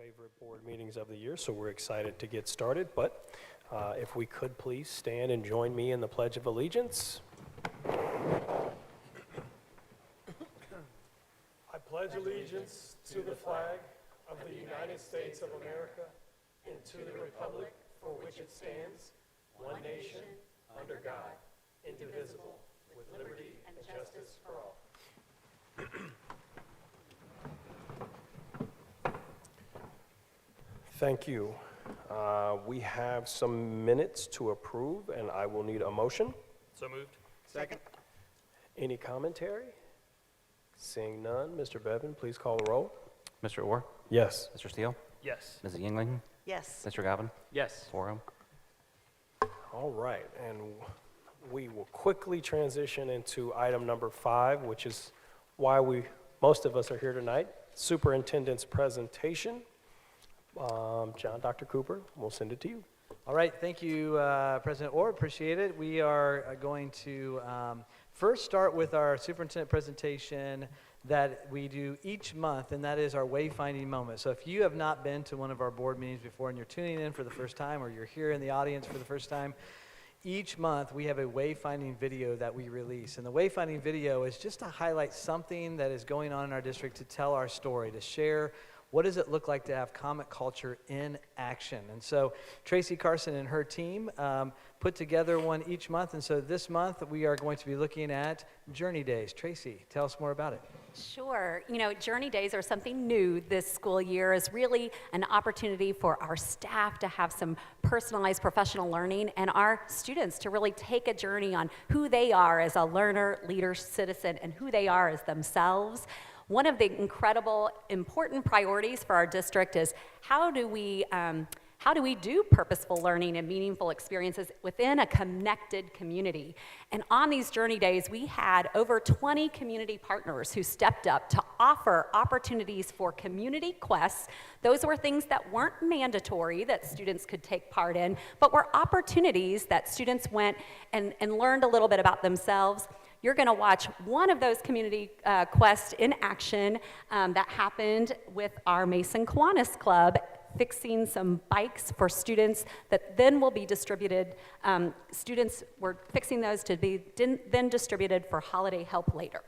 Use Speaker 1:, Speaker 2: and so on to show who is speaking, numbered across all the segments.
Speaker 1: favorite board meetings of the year, so we're excited to get started. But if we could please stand and join me in the Pledge of Allegiance. I pledge allegiance to the flag of the United States of America and to the republic for which it stands, one nation, under God, indivisible, with liberty and justice for all. Thank you. We have some minutes to approve, and I will need a motion.
Speaker 2: So moved.
Speaker 3: Second.
Speaker 1: Any commentary? Seeing none, Mr. Bevan, please call the roll.
Speaker 4: Mr. Orr?
Speaker 1: Yes.
Speaker 4: Mr. Steele?
Speaker 2: Yes.
Speaker 4: Mrs. Yingling?
Speaker 3: Yes.
Speaker 4: Mr. Gavin?
Speaker 2: Yes.
Speaker 4: 4-0.
Speaker 1: All right, and we will quickly transition into item number 5, which is why most of us are here tonight, superintendent's presentation. Dr. Cooper, we'll send it to you.
Speaker 5: All right, thank you, President Orr, appreciate it. We are going to first start with our superintendent presentation that we do each month, and that is our wayfinding moment. So if you have not been to one of our board meetings before and you're tuning in for the first time, or you're here in the audience for the first time, each month we have a wayfinding video that we release. And the wayfinding video is just to highlight something that is going on in our district, to tell our story, to share what does it look like to have comic culture in action. And so Tracy Carson and her team put together one each month. And so this month we are going to be looking at Journey Days. Tracy, tell us more about it.
Speaker 6: Sure. You know, Journey Days are something new this school year. Is really an opportunity for our staff to have some personalized professional learning and our students to really take a journey on who they are as a learner, leader, citizen, and who they are as themselves. One of the incredible, important priorities for our district is how do we do purposeful learning and meaningful experiences within a connected community? And on these Journey Days, we had over 20 community partners who stepped up to offer opportunities for community quests. Those were things that weren't mandatory that students could take part in, but were opportunities that students went and learned a little bit about themselves. You're going to watch one of those community quests in action that happened with our Mason Kiwanis Club, fixing some bikes for students that then will be distributed. Students were fixing those to be then distributed for holiday help later.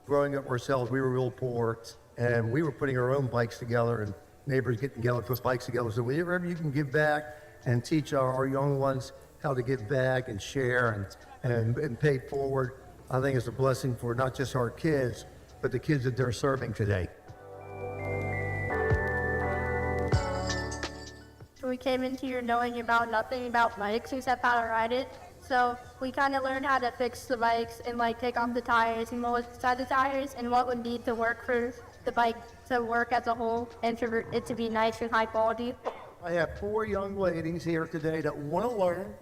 Speaker 3: Growing up ourselves, we were real poor, and we were putting our own bikes together, and neighbors getting together to put bikes together. So wherever you can give back and teach our young ones how to give back and share and pay forward, I think it's a blessing for not just our kids, but the kids that they're serving today.
Speaker 7: We came into here knowing about nothing about bikes except how to ride it. So we kind of learned how to fix the bikes and like take off the tires and what was inside the tires and what would need to work for the bike to work as a whole and for it to be nice and high quality.
Speaker 3: I have 4 young ladies here today that want to learn,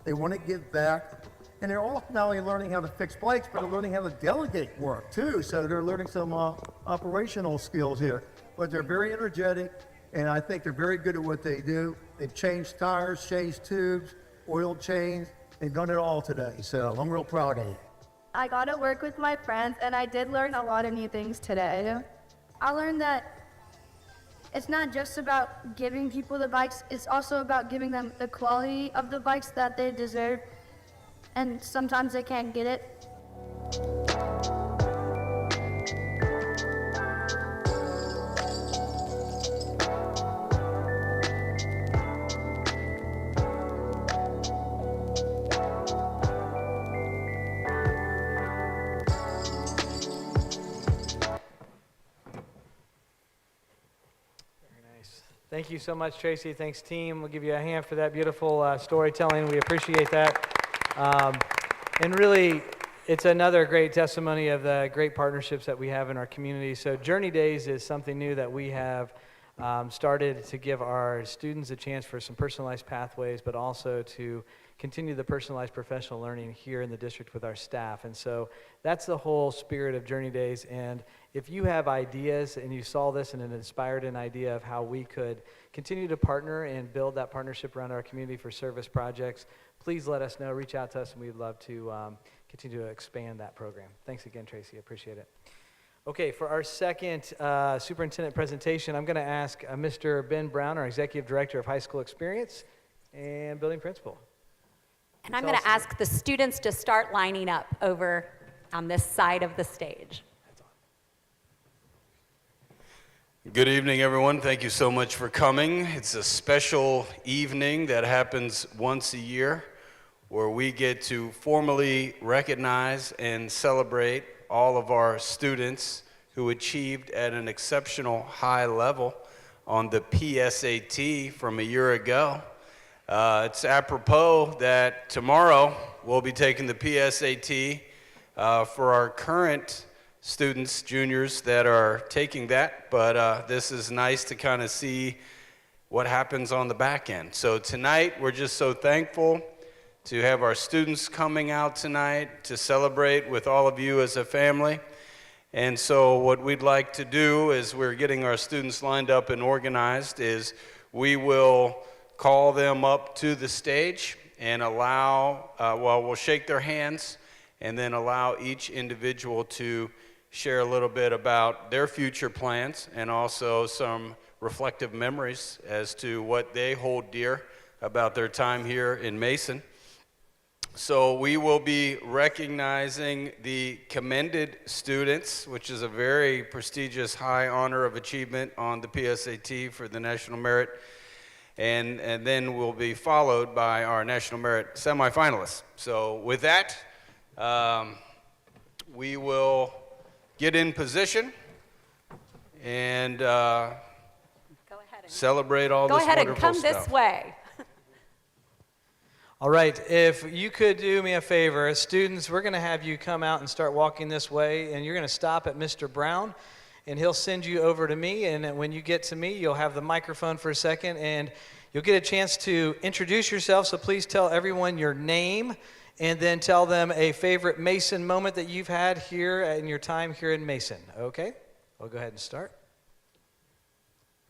Speaker 3: they want to give back, and they're all not only learning how to fix bikes, but they're learning how to delegate work too. So they're learning some operational skills here, but they're very energetic, and I think they're very good at what they do. They've changed tires, changed tubes, oil change. They've done it all today, so I'm real proud of you.
Speaker 7: I got to work with my friends and I did learn a lot of new things today. I learned that it's not just about giving people the bikes, it's also about giving them the quality of the bikes that they deserve, and sometimes they can't get it.
Speaker 5: Thank you so much, Tracy. Thanks, team. We'll give you a hand for that beautiful storytelling. We appreciate that. And really, it's another great testimony of the great partnerships that we have in our community. So Journey Days is something new that we have started to give our students a chance for some personalized pathways, but also to continue the personalized professional learning here in the district with our staff. And so that's the whole spirit of Journey Days. And if you have ideas and you saw this and it inspired an idea of how we could continue to partner and build that partnership around our community for service projects, please let us know, reach out to us, and we'd love to continue to expand that program. Thanks again, Tracy, I appreciate it. Okay, for our second superintendent presentation, I'm going to ask Mr. Ben Brown, our Executive Director of High School Experience and Building Principal.
Speaker 6: And I'm going to ask the students to start lining up over on this side of the stage.
Speaker 2: Good evening, everyone. Thank you so much for coming. It's a special evening that happens once a year where we get to formally recognize and celebrate all of our students who achieved at an exceptional high level on the PSAT from a year ago. It's apropos that tomorrow we'll be taking the PSAT for our current students, juniors that are taking that, but this is nice to kind of see what happens on the back end. So tonight, we're just so thankful to have our students coming out tonight to celebrate with all of you as a family. And so what we'd like to do as we're getting our students lined up and organized is we will call them up to the stage and allow, we'll shake their hands and then allow each individual to share a little bit about their future plans and also some reflective memories as to what they hold dear about their time here in Mason. So we will be recognizing the commended students, which is a very prestigious high honor of achievement on the PSAT for the National Merit. And then we'll be followed by our National Merit semifinalists. So with that, we will get in position and celebrate all this wonderful stuff.
Speaker 6: Go ahead and come this way.
Speaker 5: All right, if you could do me a favor, students, we're going to have you come out and start walking this way, and you're going to stop at Mr. Brown, and he'll send you over to me, and when you get to me, you'll have the microphone for a second, and you'll get a chance to introduce yourself, so please tell everyone your name, and then tell them a favorite Mason moment that you've had here in your time here in Mason, okay? We'll go ahead and start.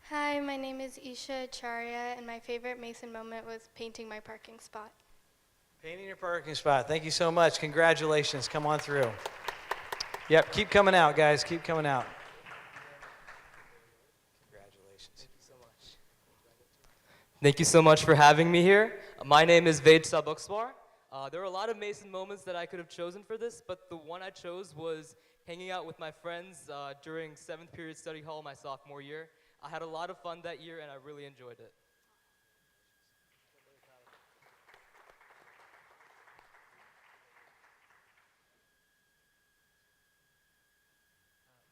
Speaker 4: Hi, my name is Isha Acharya, and my favorite Mason moment was painting my parking spot.
Speaker 5: Painting your parking spot. Thank you so much. Congratulations. Come on through. Yep, keep coming out, guys. Keep coming out. Congratulations. Thank you so much.
Speaker 8: Thank you so much for having me here. My name is Ved Sabukswar. There were a lot of Mason moments that I could have chosen for this, but the one I chose was hanging out with my friends during 7th period study hall my sophomore year. I had a lot of fun that year, and I really enjoyed it.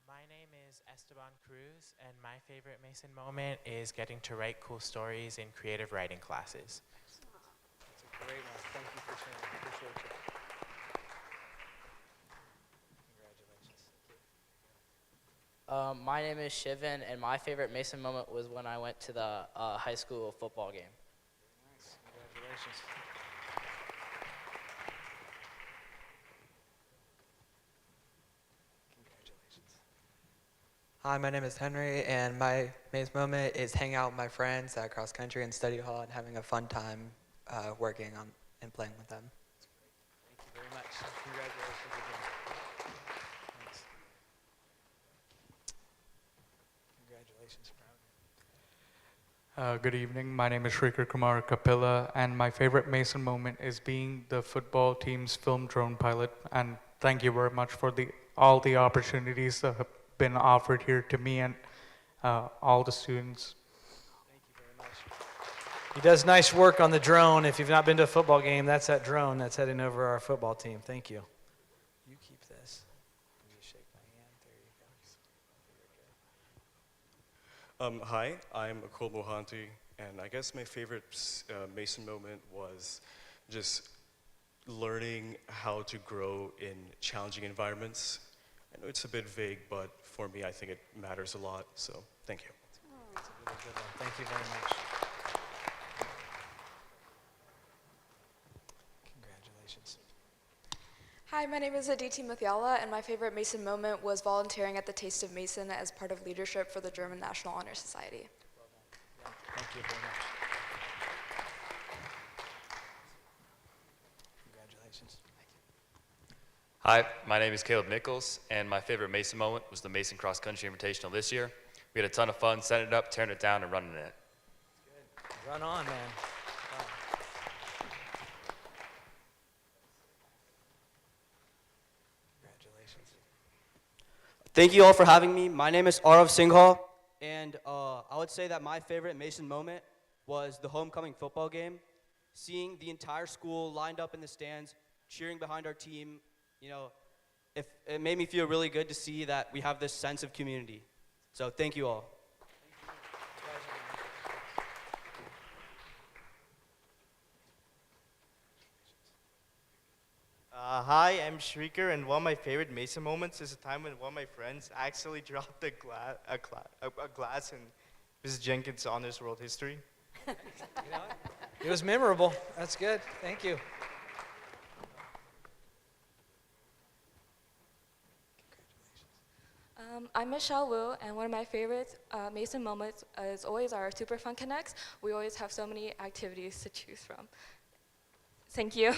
Speaker 9: My name is Esteban Cruz, and my favorite Mason moment is getting to write cool stories in creative writing classes.
Speaker 5: That's a great one. Thank you for sharing. I appreciate you. Congratulations.
Speaker 10: My name is Shivan, and my favorite Mason moment was when I went to the high school football game.
Speaker 5: Nice. Congratulations.
Speaker 11: Hi, my name is Henry, and my Mason moment is hanging out with my friends at cross country and study hall and having a fun time working on and playing with them.
Speaker 5: Thank you very much. Congratulations again. Thanks. Congratulations.
Speaker 12: Good evening. My name is Shrikar Kumar Kapila, and my favorite Mason moment is being the football team's film drone pilot. And thank you very much for all the opportunities that have been offered here to me and all the students.
Speaker 5: Thank you very much. He does nice work on the drone. If you've not been to a football game, that's that drone that's heading over our football team. Thank you. You keep this. You shake my hand. There you go.
Speaker 13: Hi, I'm Akul Mohanty, and I guess my favorite Mason moment was just learning how to grow in challenging environments. I know it's a bit vague, but for me, I think it matters a lot, so thank you.
Speaker 5: Oh, good one. Thank you very much. Congratulations.
Speaker 14: Hi, my name is Aditi Muthiala, and my favorite Mason moment was volunteering at the Taste of Mason as part of leadership for the German National Honor Society.
Speaker 5: Thank you very much. Congratulations.
Speaker 15: Hi, my name is Caleb Nichols, and my favorite Mason moment was the Mason Cross Country Invitational this year. We had a ton of fun setting it up, tearing it down, and running it.
Speaker 5: Run on, man. Congratulations.
Speaker 16: Thank you all for having me. My name is Arav Singhal, and I would say that my favorite Mason moment was the homecoming football game. Seeing the entire school lined up in the stands, cheering behind our team, it made me feel really good to see that we have this sense of community. So thank you all.
Speaker 17: Hi, I'm Shrieker, and one of my favorite Mason moments is a time when one of my friends accidentally dropped a glass in Mrs. Jenkins' Honors World History.
Speaker 5: It was memorable. That's good. Thank you.
Speaker 14: I'm Michelle Wu, and one of my favorite Mason moments is always our Super Fun Connects. We always have so many activities to choose from. Thank you.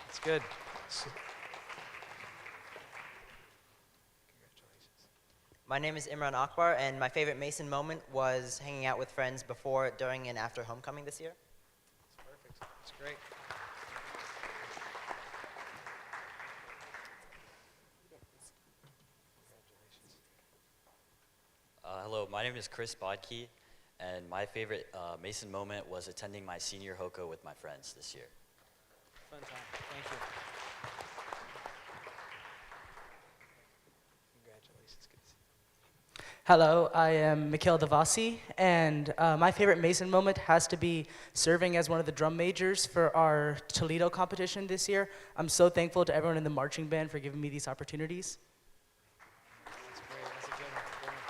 Speaker 5: That's good.
Speaker 18: My name is Imran Akbar, and my favorite Mason moment was hanging out with friends before, during, and after homecoming this year.
Speaker 5: That's perfect. That's great.
Speaker 19: Hello, my name is Chris Bodke, and my favorite Mason moment was attending my senior HOCO with my friends this year.
Speaker 5: Fun time. Thank you. Congratulations. Good to see you.
Speaker 20: Hello, I am Mikhail Devasi, and my favorite Mason moment has to be serving as one of the drum majors for our Toledo competition this year. I'm so thankful to everyone in the marching band for giving me these opportunities.
Speaker 5: That's great. That's a good one. Good one.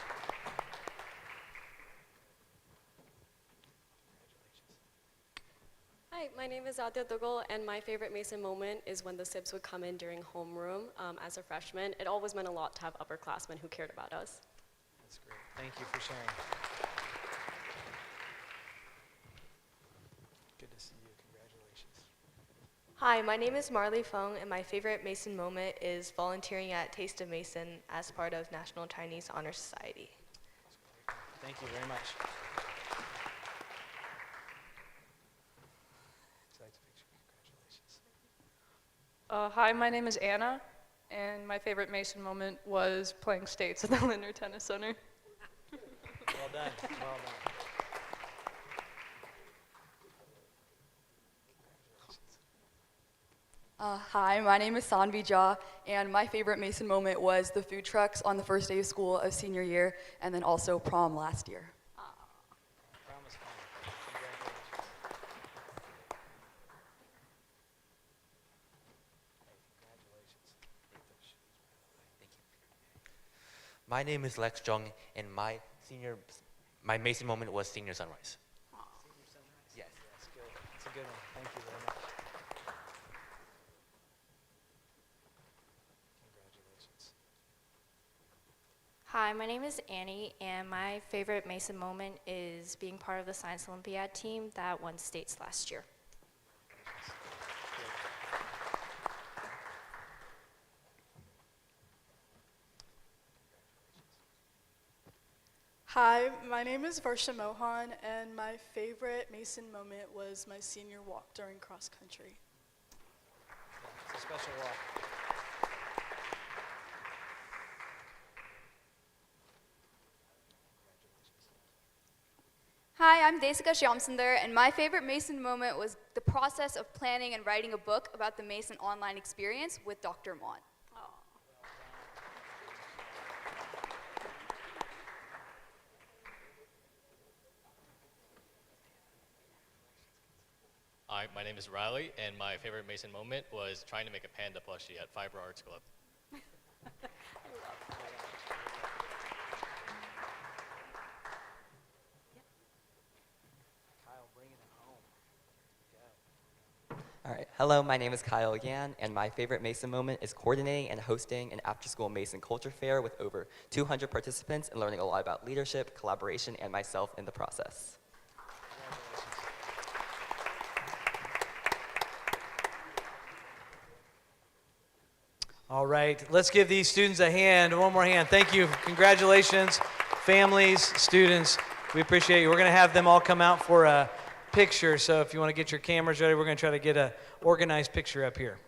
Speaker 21: Hi, my name is Adya Dugal, and my favorite Mason moment is when the Sibs would come in during homeroom as a freshman. It always meant a lot to have upperclassmen who cared about us.
Speaker 5: That's great. Thank you for sharing. Good to see you. Congratulations.
Speaker 22: Hi, my name is Marley Feng, and my favorite Mason moment is volunteering at Taste of Mason as part of National Chinese Honor Society.
Speaker 5: Thank you very much.
Speaker 23: Hi, my name is Anna, and my favorite Mason moment was playing states at the Linder Tennis Center.
Speaker 5: Well done. Well done.
Speaker 24: Hi, my name is Sanvi Jha, and my favorite Mason moment was the food trucks on the first day of school of senior year, and then also prom last year.
Speaker 5: Prom was fun. Congratulations.
Speaker 25: My name is Lex Jung, and my Mason moment was senior sunrise.
Speaker 5: Senior sunrise? Yes. That's good. That's a good one. Thank you very much. Congratulations.
Speaker 26: Hi, my name is Annie, and my favorite Mason moment is being part of the Science Olympiad team that won states last year.
Speaker 27: Hi, my name is Varsha Mohan, and my favorite Mason moment was my senior walk during cross country.
Speaker 5: It's a special walk.
Speaker 28: Hi, I'm Desika Shyamsundar, and my favorite Mason moment was the process of planning and writing a book about the Mason online experience with Dr. Mont.
Speaker 29: Hi, my name is Riley, and my favorite Mason moment was trying to make a panda plushie at Fiber Arts Club.
Speaker 1: All right. Hello, my name is Kyle Yan, and my favorite Mason moment is coordinating and hosting an after-school Mason culture fair with over 200 participants and learning a lot about leadership, collaboration, and myself in the process.
Speaker 5: All right, let's give these students a hand, one more hand. Thank you, congratulations, families, students. We appreciate you. We're gonna have them all come out for a picture, so if you wanna get your cameras ready, we're gonna try to get a organized picture up here.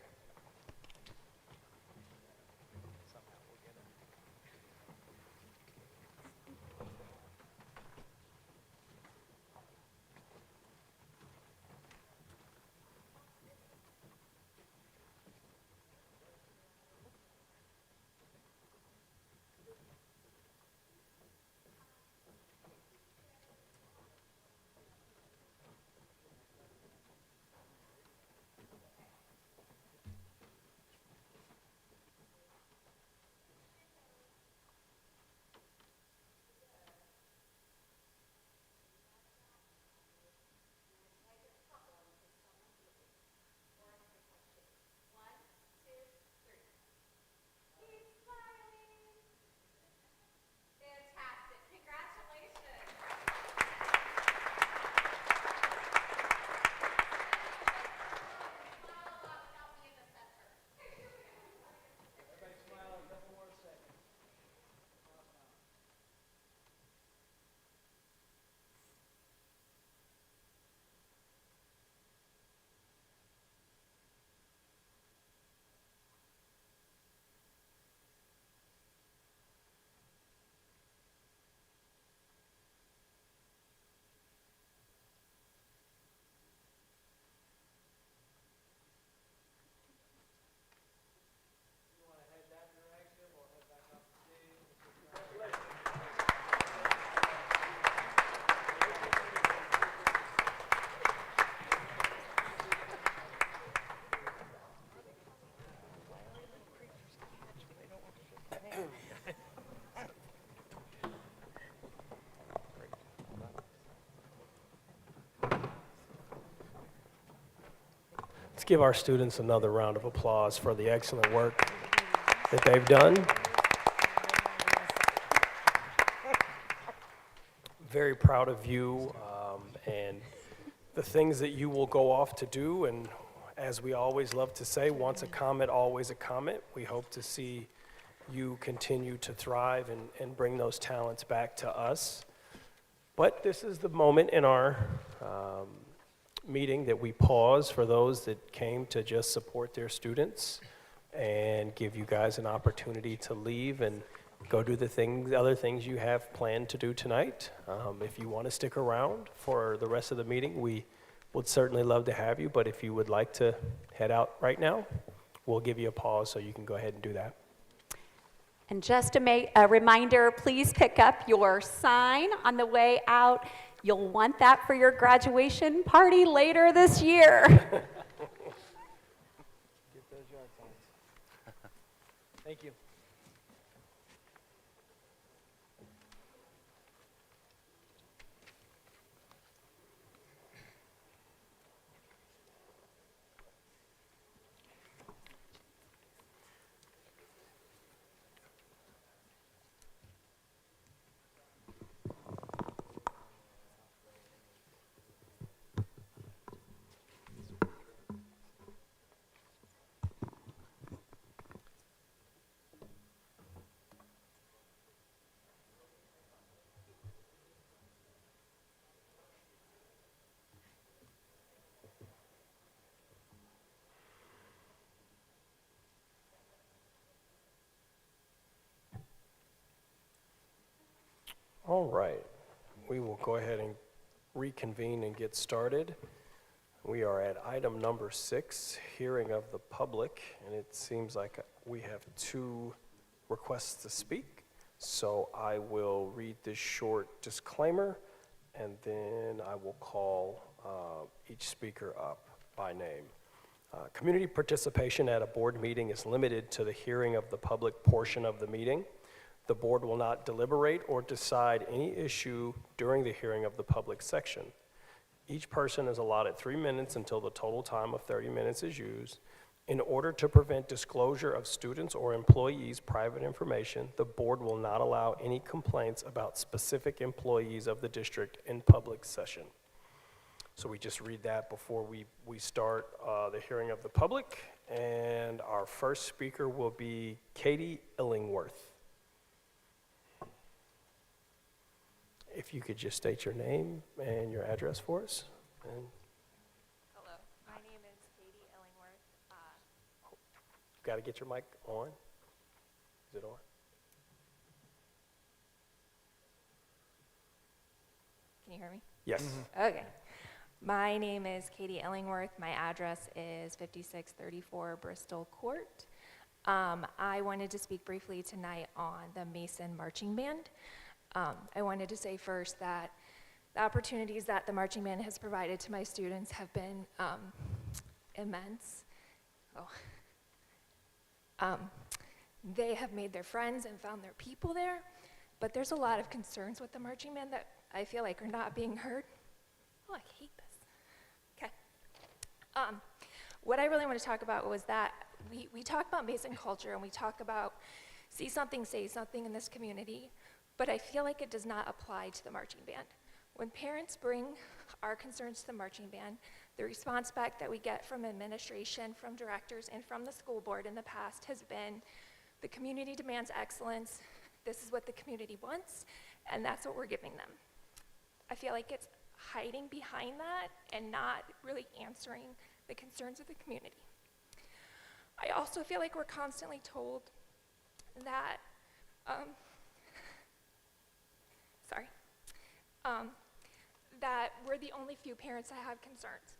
Speaker 2: Let's give our students another round of applause for the excellent work that they've done. Very proud of you and the things that you will go off to do. And as we always love to say, once a comet, always a comet. We hope to see you continue to thrive and bring those talents back to us. But this is the moment in our meeting that we pause for those that came to just support their students and give you guys an opportunity to leave and go do the other things you have planned to do tonight. If you want to stick around for the rest of the meeting, we would certainly love to have you, but if you would like to head out right now, we'll give you a pause so you can go ahead and do that.
Speaker 3: And just a reminder, please pick up your sign on the way out. You'll want that for your graduation party later this year.
Speaker 5: Thank you.
Speaker 2: All right, we will go ahead and reconvene and get started. We are at item number 6, hearing of the public, and it seems like we have 2 requests to speak. So I will read this short disclaimer, and then I will call each speaker up by name. Community participation at a board meeting is limited to the hearing of the public portion of the meeting. The board will not deliberate or decide any issue during the hearing of the public section. Each person is allotted 3 minutes until the total time of 30 minutes is used. In order to prevent disclosure of students' or employees' private information, the board will not allow any complaints about specific employees of the district in public session. So we just read that before we start the hearing of the public. And our first speaker will be Katie Illingworth. If you could just state your name and your address for us. And
Speaker 4: Hello, my name is Katie Illingworth.
Speaker 2: got to get your mic on. Is it on?
Speaker 4: Can you hear me?
Speaker 2: Yes.
Speaker 4: Okay. My name is Katie Illingworth. My address is 5634 Bristol Court. I wanted to speak briefly tonight on the Mason Marching Band. I wanted to say first that the opportunities that the marching band has provided to my students have been immense. They have made their friends and found their people there, but there's a lot of concerns with the marching band that I feel like are not being heard. Oh, I hate this. Okay. What I really want to talk about was that we talk about Mason culture and we talk about see something, say something in this community, but I feel like it does not apply to the marching band. When parents bring our concerns to the marching band, the response back that we get from administration, from directors, and from the school board in the past has been, the community demands excellence, this is what the community wants, and that's what we're giving them. I feel like it's hiding behind that and not really answering the concerns of the community. I also feel like we're constantly told that, that we're the only few parents that have concerns.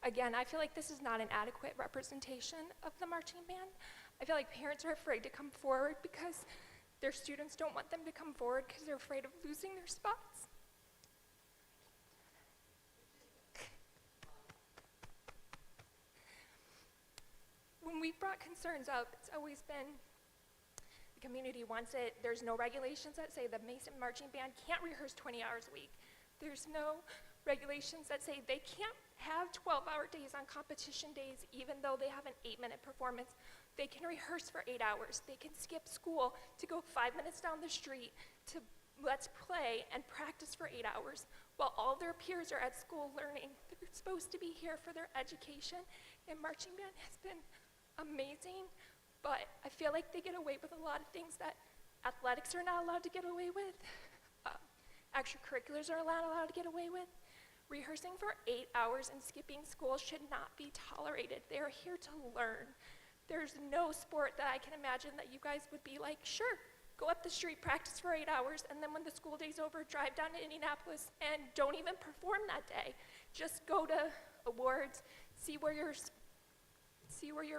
Speaker 4: Again, I feel like this is not an adequate representation of the marching band. I feel like parents are afraid to come forward because their students don't want them to come forward because they're afraid of losing their spots. When we've brought concerns up, it's always been the community wants it. There's no regulations that say the Mason Marching Band can't rehearse 20 hours a week. There's no regulations that say they can't have 12-hour days on competition days even though they have an 8-minute performance. They can rehearse for 8 hours. They can skip school to go 5 minutes down the street to let's play and practice for 8 hours while all their peers are at school learning. They're supposed to be here for their education, and marching band has been amazing, but I feel like they get away with a lot of things that athletics are not allowed to get away with, extracurriculars are allowed to get away with. Rehearsing for 8 hours and skipping school should not be tolerated. They are here to learn. There's no sport that I can imagine that you guys would be like, sure, go up the street, practice for 8 hours, and then when the school day's over, drive down to Indianapolis and don't even perform that day. Just go to awards, see where your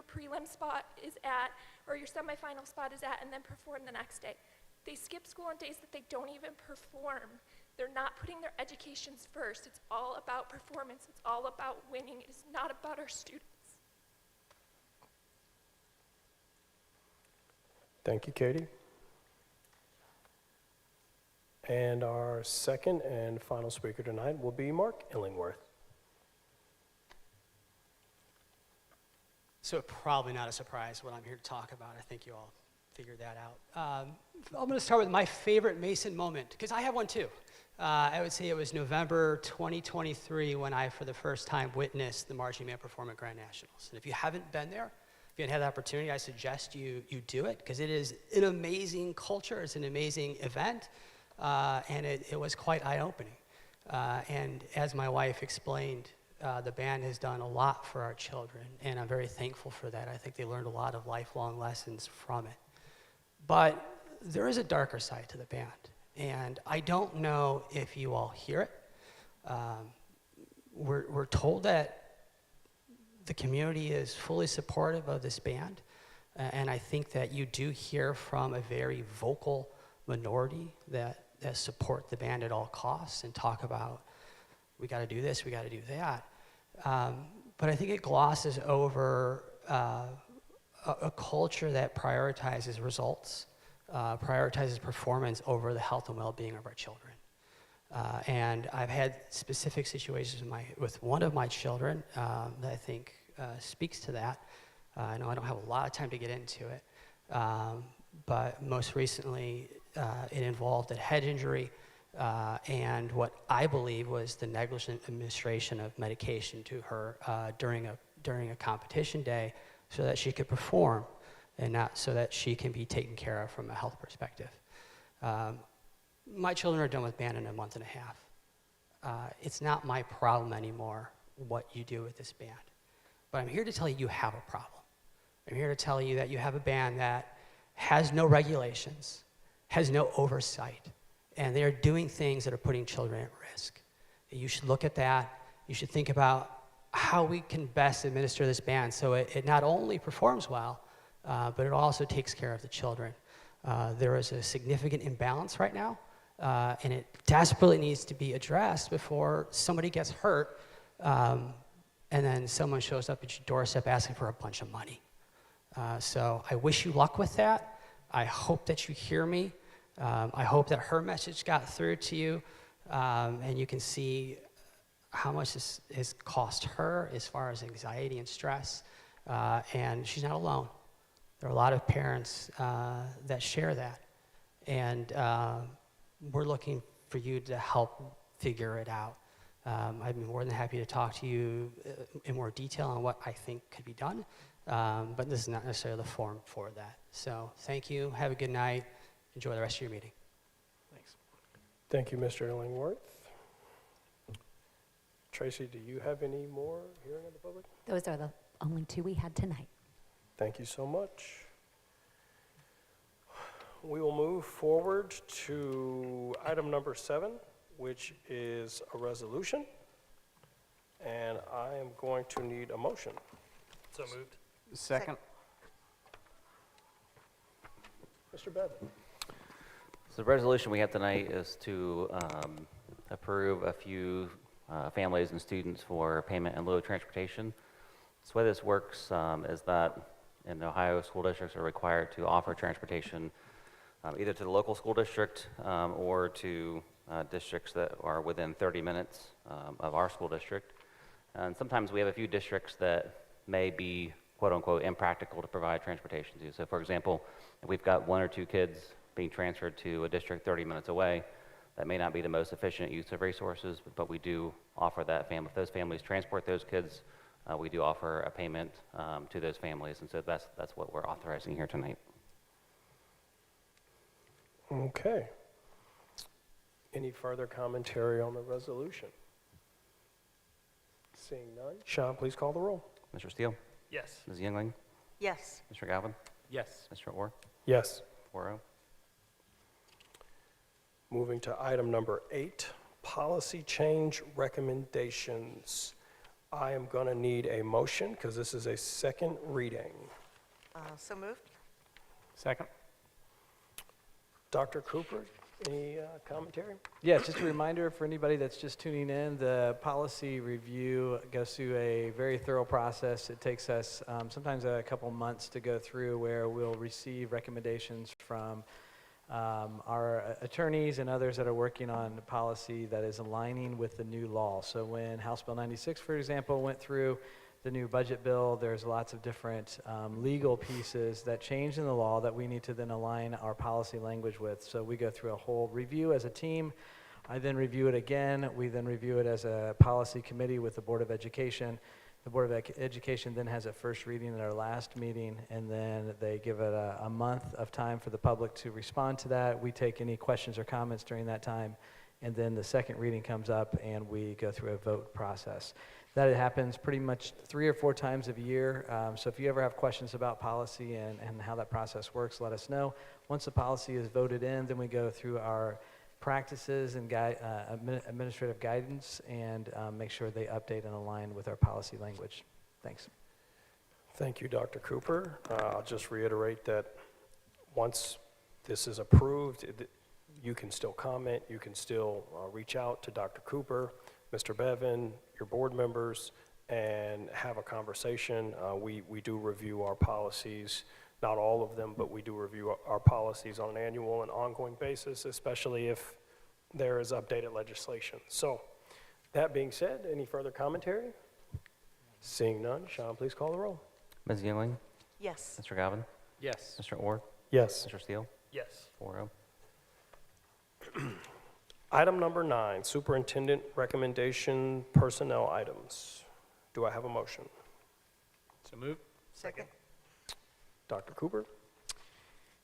Speaker 4: prelim spot is at or your semifinal spot is at, and then perform the next day. They skip school on days that they don't even perform. They're not putting their educations first. It's all about performance. It's all about winning. It is not about our students.
Speaker 2: Thank you, Katie. And our second and final speaker tonight will be Mark Illingworth.
Speaker 6: So probably not a surprise what I'm here to talk about. I think you all figured that out. I'm going to start with my favorite Mason moment, because I have one too. I would say it was November 2023 when I, for the first time, witnessed the marching band perform at Grand Nationals. And if you haven't been there, if you haven't had the opportunity, I suggest you do it, because it is an amazing culture. It's an amazing event, and it was quite eye-opening. And as my wife explained, the band has done a lot for our children, and I'm very thankful for that. I think they learned a lot of lifelong lessons from it. But there is a darker side to the band, and I don't know if you all hear it. We're told that the community is fully supportive of this band, and I think that you do hear from a very vocal minority that support the band at all costs and talk about, we got to do this, we got to do that. But I think it glosses over a culture that prioritizes results, prioritizes performance over the health and well-being of our children. And I've had specific situations with one of my children that I think speaks to that. I know I don't have a lot of time to get into it, but most recently it involved a head injury and what I believe was the negligent administration of medication to her during a competition day so that she could perform and not so that she can be taken care of from a health perspective. My children are done with band in a month and a half. It's not my problem anymore what you do with this band. But I'm here to tell you you have a problem. I'm here to tell you that you have a band that has no regulations, has no oversight, and they are doing things that are putting children at risk. You should look at that. You should think about how we can best administer this band so it not only performs well, but it also takes care of the children. There is a significant imbalance right now, and it desperately needs to be addressed before somebody gets hurt, and then someone shows up at your doorstep asking for a bunch of money. So I wish you luck with that. I hope that you hear me. I hope that her message got through to you, and you can see how much this has cost her as far as anxiety and stress, and she's not alone. There are a lot of parents that share that, and we're looking for you to help figure it out. I'd be more than happy to talk to you in more detail on what I think could be done, but this is not necessarily the forum for that. So thank you, have a good night, enjoy the rest of your meeting.
Speaker 2: Thanks. Thank you, Mr. Illingworth. Tracy, do you have any more hearing of the public?
Speaker 3: Those are the only two we had tonight.
Speaker 2: Thank you so much. We will move forward to item number 7, which is a resolution. And I am going to need a motion.
Speaker 7: So moved.
Speaker 8: Second.
Speaker 2: Mr. Bevan.
Speaker 8: So the resolution we have tonight is to approve a few families and students for payment in lieu of transportation. So the way this works is that in Ohio, school districts are required to offer transportation either to the local school district or to districts that are within 30 minutes of our school district. And sometimes we have a few districts that may be quote unquote impractical to provide transportation to. So for example, if we've got 1 or 2 kids being transferred to a district 30 minutes away, that may not be the most efficient use of resources, but we do offer that family. If those families transport those kids, we do offer a payment to those families, and so that's what we're authorizing here tonight.
Speaker 2: Okay. Any further commentary on the resolution? Seeing none. Sean, please call the roll.
Speaker 8: Mr. Steele?
Speaker 7: Yes.
Speaker 8: Ms. Youngling?
Speaker 22: Yes.
Speaker 8: Mr. Galvin?
Speaker 7: Yes.
Speaker 8: Mr. Orr?
Speaker 2: Yes.
Speaker 8: 4-0.
Speaker 2: Moving to item number 8, policy change recommendations. I am going to need a motion because this is a second reading.
Speaker 22: So moved.
Speaker 8: Second.
Speaker 2: Dr. Cooper, any commentary?
Speaker 5: Yeah, just a reminder for anybody that's just tuning in, the policy review goes through a very thorough process. It takes us sometimes a couple months to go through where we'll receive recommendations from our attorneys and others that are working on policy that is aligning with the new law. So when House Bill 96, for example, went through the new budget bill, there's lots of different legal pieces that change in the law that we need to then align our policy language with. So we go through a whole review as a team. I then review it again. We then review it as a policy committee with the Board of Education. The Board of Education then has a first reading at our last meeting, and then they give it a month of time for the public to respond to that. We take any questions or comments during that time, and then the second reading comes up, and we go through a vote process. That happens pretty much 3 or 4 times a year. So if you ever have questions about policy and how that process works, let us know. Once the policy is voted in, then we go through our practices and administrative guidance and make sure they update and align with our policy language. Thanks.
Speaker 2: Thank you, Dr. Cooper. I'll just reiterate that once this is approved, you can still comment, you can still reach out to Dr. Cooper, Mr. Bevan, your board members, and have a conversation. We do review our policies, not all of them, but we do review our policies on an annual and ongoing basis, especially if there is updated legislation. So, that being said, any further commentary? Seeing none, Sean, please call the roll.
Speaker 8: Ms. Yingling?
Speaker 22: Yes.
Speaker 8: Mr. Galvin?
Speaker 7: Yes.
Speaker 8: Mr. Orr?
Speaker 2: Yes.
Speaker 8: Mr. Steele?
Speaker 7: Yes.
Speaker 8: 4-0.
Speaker 2: Item number 9, superintendent recommendation personnel items. Do I have a motion?
Speaker 7: So moved.
Speaker 22: Second.
Speaker 2: Dr. Cooper?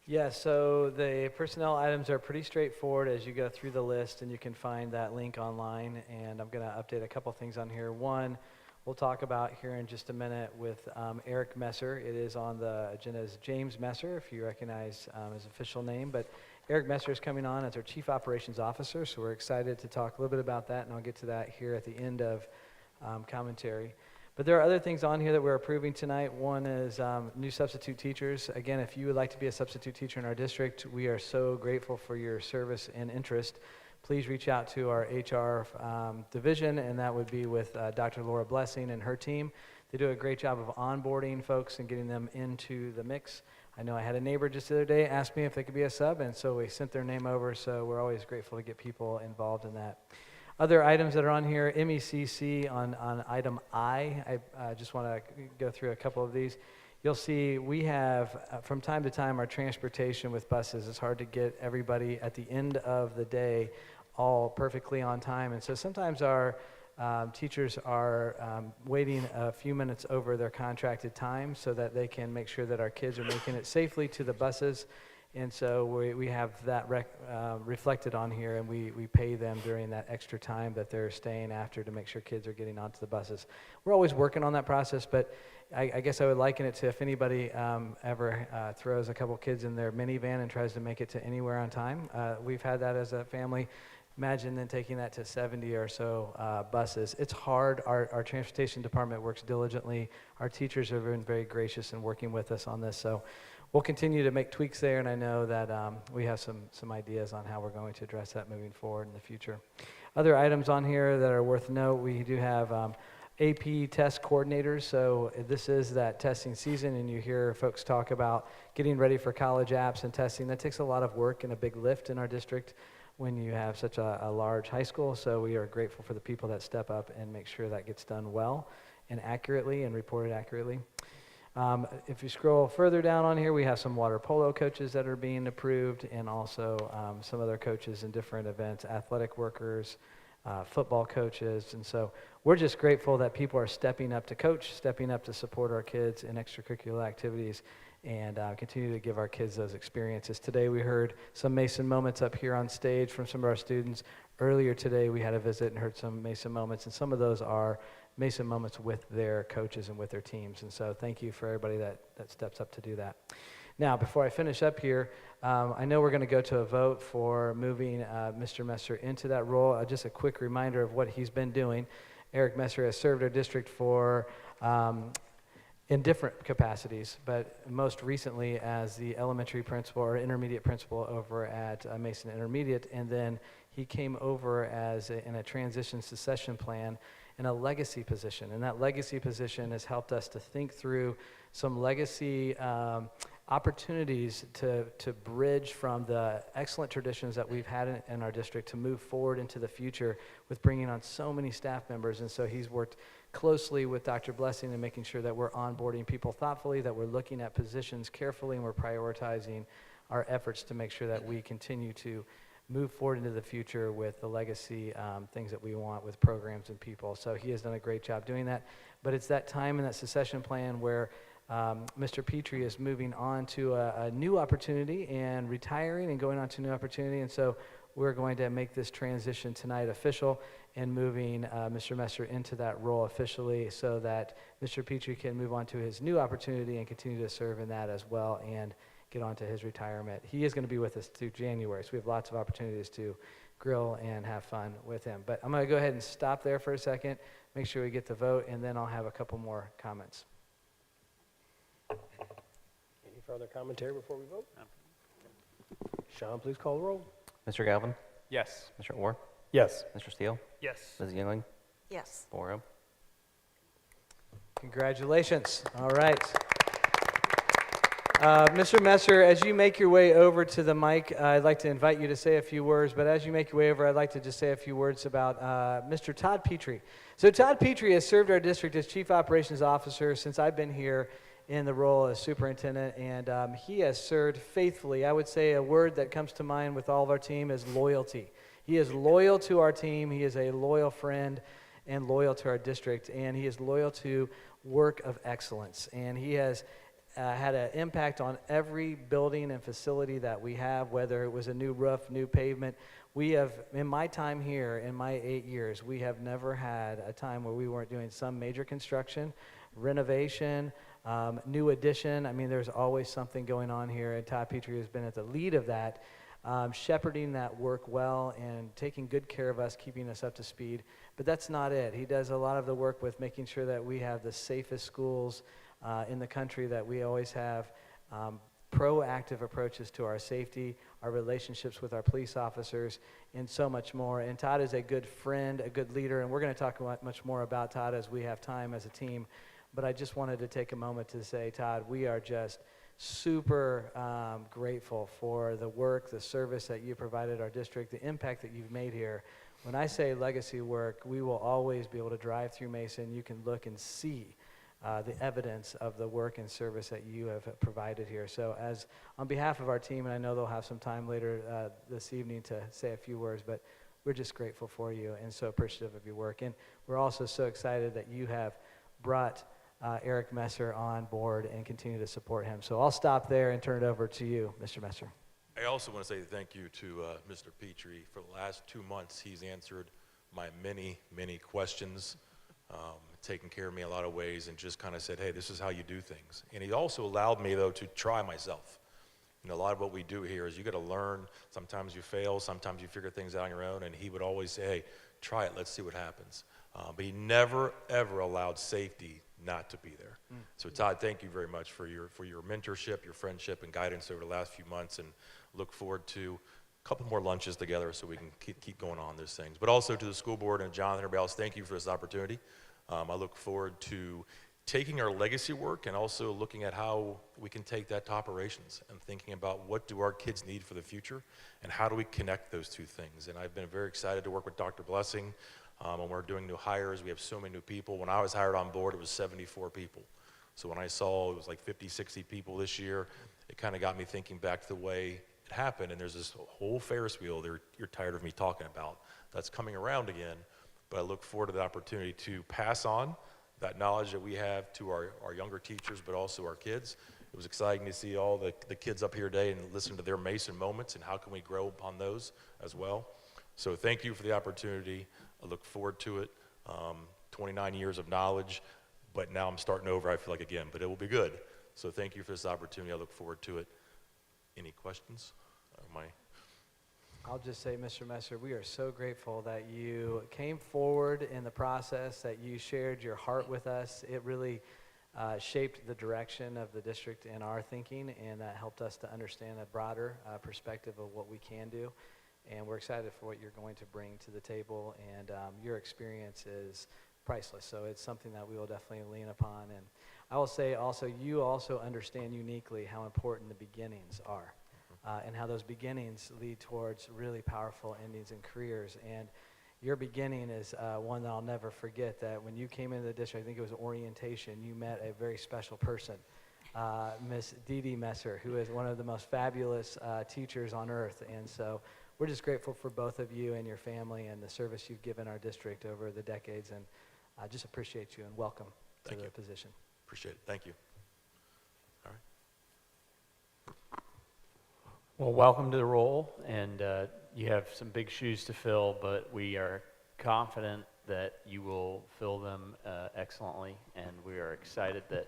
Speaker 5: Yeah, so the personnel items are pretty straightforward as you go through the list, and you can find that link online. And I'm going to update a couple things on here. One, we'll talk about here in just a minute with Eric Messer. It is on the agenda as James Messer, if you recognize his official name. But Eric Messer is coming on as our Chief Operations Officer, so we're excited to talk a little bit about that, and I'll get to that here at the end of commentary. But there are other things on here that we're approving tonight. One is new substitute teachers. Again, if you would like to be a substitute teacher in our district, we are so grateful for your service and interest. Please reach out to our HR division, and that would be with Dr. Laura Blessing and her team. They do a great job of onboarding folks and getting them into the mix. I know I had a neighbor just the other day ask me if they could be a sub, and so we sent their name over, so we're always grateful to get people involved in that. Other items that are on here, MECC on item I just want to go through a couple of these. You'll see we have, from time to time, our transportation with buses. It's hard to get everybody at the end of the day all perfectly on time. And so sometimes our teachers are waiting a few minutes over their contracted time so that they can make sure that our kids are making it safely to the buses. And so we have that reflected on here, and we pay them during that extra time that they're staying after to make sure kids are getting onto the buses. We're always working on that process, but I guess I would liken it to if anybody ever throws a couple kids in their minivan and tries to make it to anywhere on time. We've had that as a family. Imagine then taking that to 70 or so buses. It's hard. Our transportation department works diligently. Our teachers have been very gracious in working with us on this. So we'll continue to make tweaks there, and I know that we have some ideas on how we're going to address that moving forward in the future. Other items on here that are worth note, we do have AP test coordinators. So this is that testing season, and you hear folks talk about getting ready for college apps and testing. That takes a lot of work and a big lift in our district when you have such a large high school. So we are grateful for the people that step up and make sure that gets done well and accurately and reported accurately. If you scroll further down on here, we have some water polo coaches that are being approved, and also some other coaches in different events, athletic workers, football coaches. And so we're just grateful that people are stepping up to coach, stepping up to support our kids in extracurricular activities, and continue to give our kids those experiences. Today we heard some Mason moments up here on stage from some of our students. Earlier today we had a visit and heard some Mason moments, and some of those are Mason moments with their coaches and with their teams. And so thank you for everybody that steps up to do that. Now, before I finish up here, I know we're going to go to a vote for moving Mr. Messer into that role. Just a quick reminder of what he's been doing. Eric Messer has served our district for in different capacities, but most recently as the elementary principal or intermediate principal over at Mason Intermediate, and then he came over as in a transition succession plan in a legacy position. And that legacy position has helped us to think through some legacy opportunities to bridge from the excellent traditions that we've had in our district to move forward into the future with bringing on so many staff members. And so he's worked closely with Dr. Blessing and making sure that we're onboarding people thoughtfully, that we're looking at positions carefully, and we're prioritizing our efforts to make sure that we continue to move forward into the future with the legacy things that we want with programs and people. So he has done a great job doing that. But it's that time in that succession plan where Mr. Petrie is moving on to a new opportunity and retiring and going on to a new opportunity. And so we're going to make this transition tonight official and moving Mr. Messer into that role officially so that Mr. Petrie can move on to his new opportunity and continue to serve in that as well and get on to his retirement. He is going to be with us through January, so we have lots of opportunities to grill and have fun with him. But I'm going to go ahead and stop there for a second, make sure we get the vote, and then I'll have a couple more comments.
Speaker 2: Any further commentary before we vote? Sean, please call the roll.
Speaker 8: Mr. Galvin?
Speaker 7: Yes.
Speaker 8: Mr. Orr?
Speaker 2: Yes.
Speaker 8: Mr. Steele?
Speaker 7: Yes.
Speaker 8: Ms. Yingling?
Speaker 22: Yes.
Speaker 8: 4-0.
Speaker 5: Congratulations. All right. Mr. Messer, as you make your way over to the mic, I'd like to invite you to say a few words, but as you make your way over, I'd like to just say a few words about Mr. Todd Petrie. So Todd Petrie has served our district as Chief Operations Officer since I've been here in the role as superintendent, and he has served faithfully. I would say a word that comes to mind with all of our team is loyalty. He is loyal to our team. He is a loyal friend and loyal to our district, and he is loyal to work of excellence. And he has had an impact on every building and facility that we have, whether it was a new roof, new pavement. We have, in my time here, in my 8 years, we have never had a time where we weren't doing some major construction, renovation, new addition. I mean, there's always something going on here, and Todd Petrie has been at the lead of that, shepherding that work well and taking good care of us, keeping us up to speed. But that's not it. He does a lot of the work with making sure that we have the safest schools in the country, that we always have proactive approaches to our safety, our relationships with our police officers, and so much more. And Todd is a good friend, a good leader, and we're going to talk much more about Todd as we have time as a team. But I just wanted to take a moment to say, Todd, we are just super grateful for the work, the service that you provided our district, the impact that you've made here. When I say legacy work, we will always be able to drive through Mason. You can look and see the evidence of the work and service that you have provided here. So as on behalf of our team, and I know they'll have some time later this evening to say a few words, but we're just grateful for you and so appreciative of your work. And we're also so excited that you have brought Eric Messer on board and continue to support him. So I'll stop there and turn it over to you, Mr. Messer.
Speaker 9: I also want to say thank you to Mr. Petrie. For the last 2 months, he's answered my many, many questions, taken care of me in a lot of ways, and just kind of said, hey, this is how you do things. And he also allowed me, though, to try myself. You know, a lot of what we do here is you got to learn. Sometimes you fail, sometimes you figure things out on your own, and he would always say, hey, try it, let's see what happens. But he never, ever allowed safety not to be there. So Todd, thank you very much for your mentorship, your friendship, and guidance over the last few months, and look forward to a couple more lunches together so we can keep going on these things. But also to the school board and Jonathan and everybody else, thank you for this opportunity. I look forward to taking our legacy work and also looking at how we can take that to operations and thinking about what do our kids need for the future and how do we connect those two things. And I've been very excited to work with Dr. Blessing. When we're doing new hires, we have so many new people. When I was hired on board, it was 74 people. So when I saw it was like 50, 60 people this year, it kind of got me thinking back to the way it happened. And there's this whole Ferris wheel that you're tired of me talking about that's coming around again. But I look forward to the opportunity to pass on that knowledge that we have to our younger teachers, but also our kids. It was exciting to see all the kids up here today and listen to their Mason moments and how can we grow upon those as well. So thank you for the opportunity. I look forward to it. 29 years of knowledge, but now I'm starting over, I feel like, again, but it will be good. So thank you for this opportunity. I look forward to it. Any questions?
Speaker 5: I'll just say, Mr. Messer, we are so grateful that you came forward in the process, that you shared your heart with us. It really shaped the direction of the district in our thinking, and that helped us to understand a broader perspective of what we can do. And we're excited for what you're going to bring to the table, and your experience is priceless. So it's something that we will definitely lean upon. And I will say also, you also understand uniquely how important the beginnings are, and how those beginnings lead towards really powerful endings and careers. And your beginning is one that I'll never forget, that when you came into the district, I think it was orientation, you met a very special person, Miss Dee Dee Messer, who is one of the most fabulous teachers on earth. And so we're just grateful for both of you and your family and the service you've given our district over the decades, and I just appreciate you and welcome to the position.
Speaker 9: Appreciate it. Thank you. All right.
Speaker 7: Well, welcome to the role, and you have some big shoes to fill, but we are confident that you will fill them excellently, and we are excited that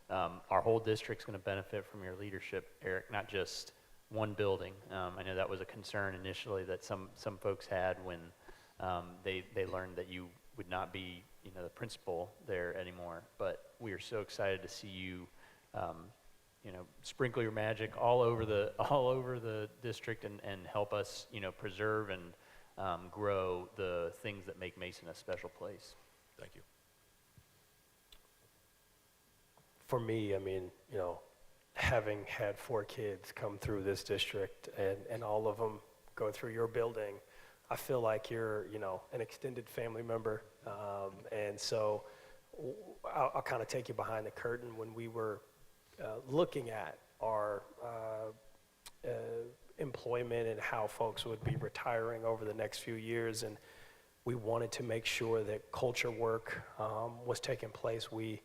Speaker 7: our whole district's going to benefit from your leadership, Eric, not just one building. I know that was a concern initially that some folks had when they learned that you would not be, the principal there anymore. But we are so excited to see you, sprinkle your magic all over the district and help us, preserve and grow the things that make Mason a special place.
Speaker 9: Thank you.
Speaker 2: For me, having had 4 kids come through this district and all of them go through your building, I feel like you're, you know, an extended family member. And so I'll kind of take you behind the curtain. When we were looking at our employment and how folks would be retiring over the next few years, and we wanted to make sure that culture work was taking place, we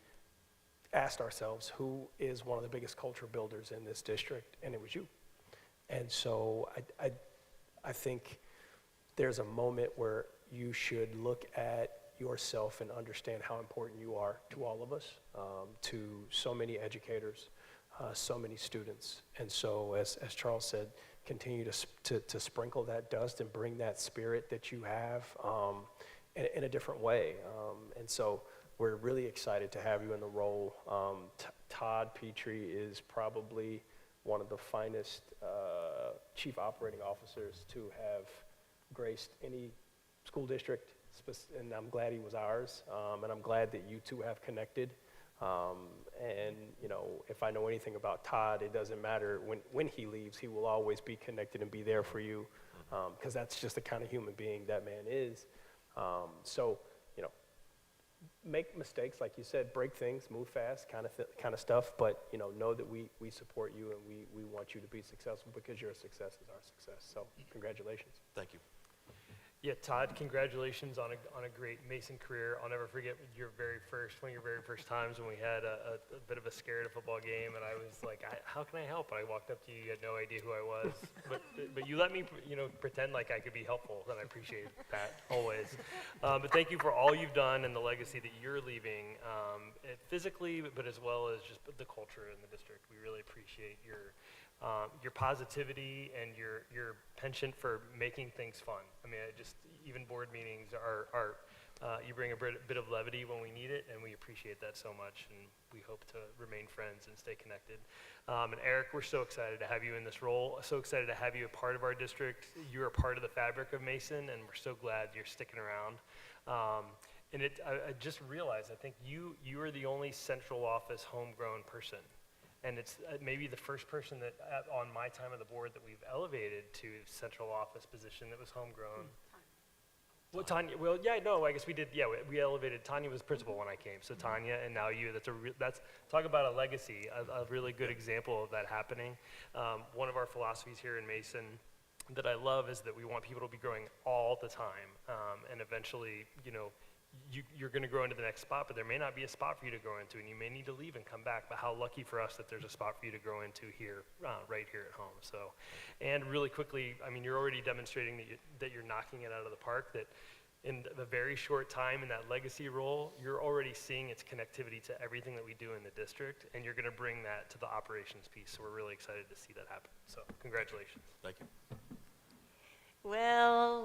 Speaker 2: asked ourselves, who is one of the biggest culture builders in this district? And it was you. And so I think there's a moment where you should look at yourself and understand how important you are to all of us, to so many educators, so many students. And so as Charles said, continue to sprinkle that dust and bring that spirit that you have in a different way. And so we're really excited to have you in the role. Todd Petrie is probably one of the finest chief operating officers to have graced any school district, and I'm glad he was ours, and I'm glad that you two have connected. And you know, if I know anything about Todd, it doesn't matter when he leaves, he will always be connected and be there for you, because that's just the kind of human being that man is. So, you know, make mistakes, like you said, break things, move fast, kind of stuff, but you know that we support you and we want you to be successful, because your success is our success. So congratulations.
Speaker 9: Thank you.
Speaker 10: Yeah, Todd, congratulations on a great Mason career. I'll never forget one of your very first times when we had a bit of a scare at a football game, and I was like, how can I help? And I walked up to you, you had no idea who I was, but you let me, you know, pretend like I could be helpful, and I appreciate that always. But thank you for all you've done and the legacy that you're leaving, physically, but as well as just the culture in the district. We really appreciate your positivity and your penchant for making things fun. I mean, even board meetings are you bring a bit of levity when we need it, and we appreciate that so much, and we hope to remain friends and stay connected. And Eric, we're so excited to have you in this role, so excited to have you a part of our district. You're a part of the fabric of Mason, and we're so glad you're sticking around. And I just realized, I think you are the only central office homegrown person. And it's maybe the first person that, on my time of the board, that we've elevated to central office position that was homegrown. Well, Tanya, I guess we did, we elevated, Tanya was principal when I came, so Tanya, and now you, that's talk about a legacy, a really good example of that happening. One of our philosophies here in Mason that I love is that we want people to be growing all the time, and eventually, you know, you're going to grow into the next spot, but there may not be a spot for you to grow into, and you may need to leave and come back. But how lucky for us that there's a spot for you to grow into here, right here at home. So, and really quickly, I mean, you're already demonstrating that you're knocking it out of the park. That in the very short time in that legacy role, you're already seeing its connectivity to everything that we do in the district, and you're going to bring that to the operations piece. So we're really excited to see that happen. So congratulations.
Speaker 9: Thank you.
Speaker 11: Well.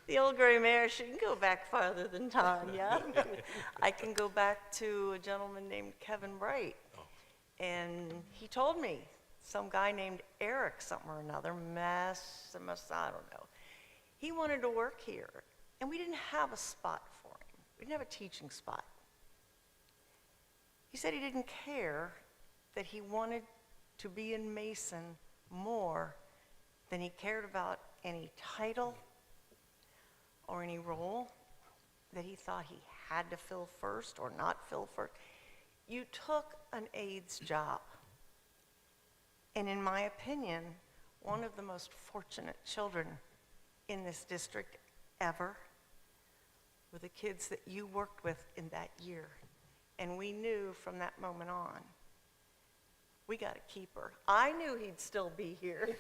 Speaker 11: The old gray mare, she can go back farther than Tanya. I can go back to a gentleman named Kevin Bright. And he told me, some guy named Eric something or another, I don't know. He wanted to work here, and we didn't have a spot for him. We didn't have a teaching spot. He said he didn't care, that he wanted to be in Mason more than he cared about any title or any role that he thought he had to fill first or not fill first. You took an aide's job. And in my opinion, one of the most fortunate children in this district ever were the kids that you worked with in that year. And we knew from that moment on, we got to keep her. I knew he'd still be here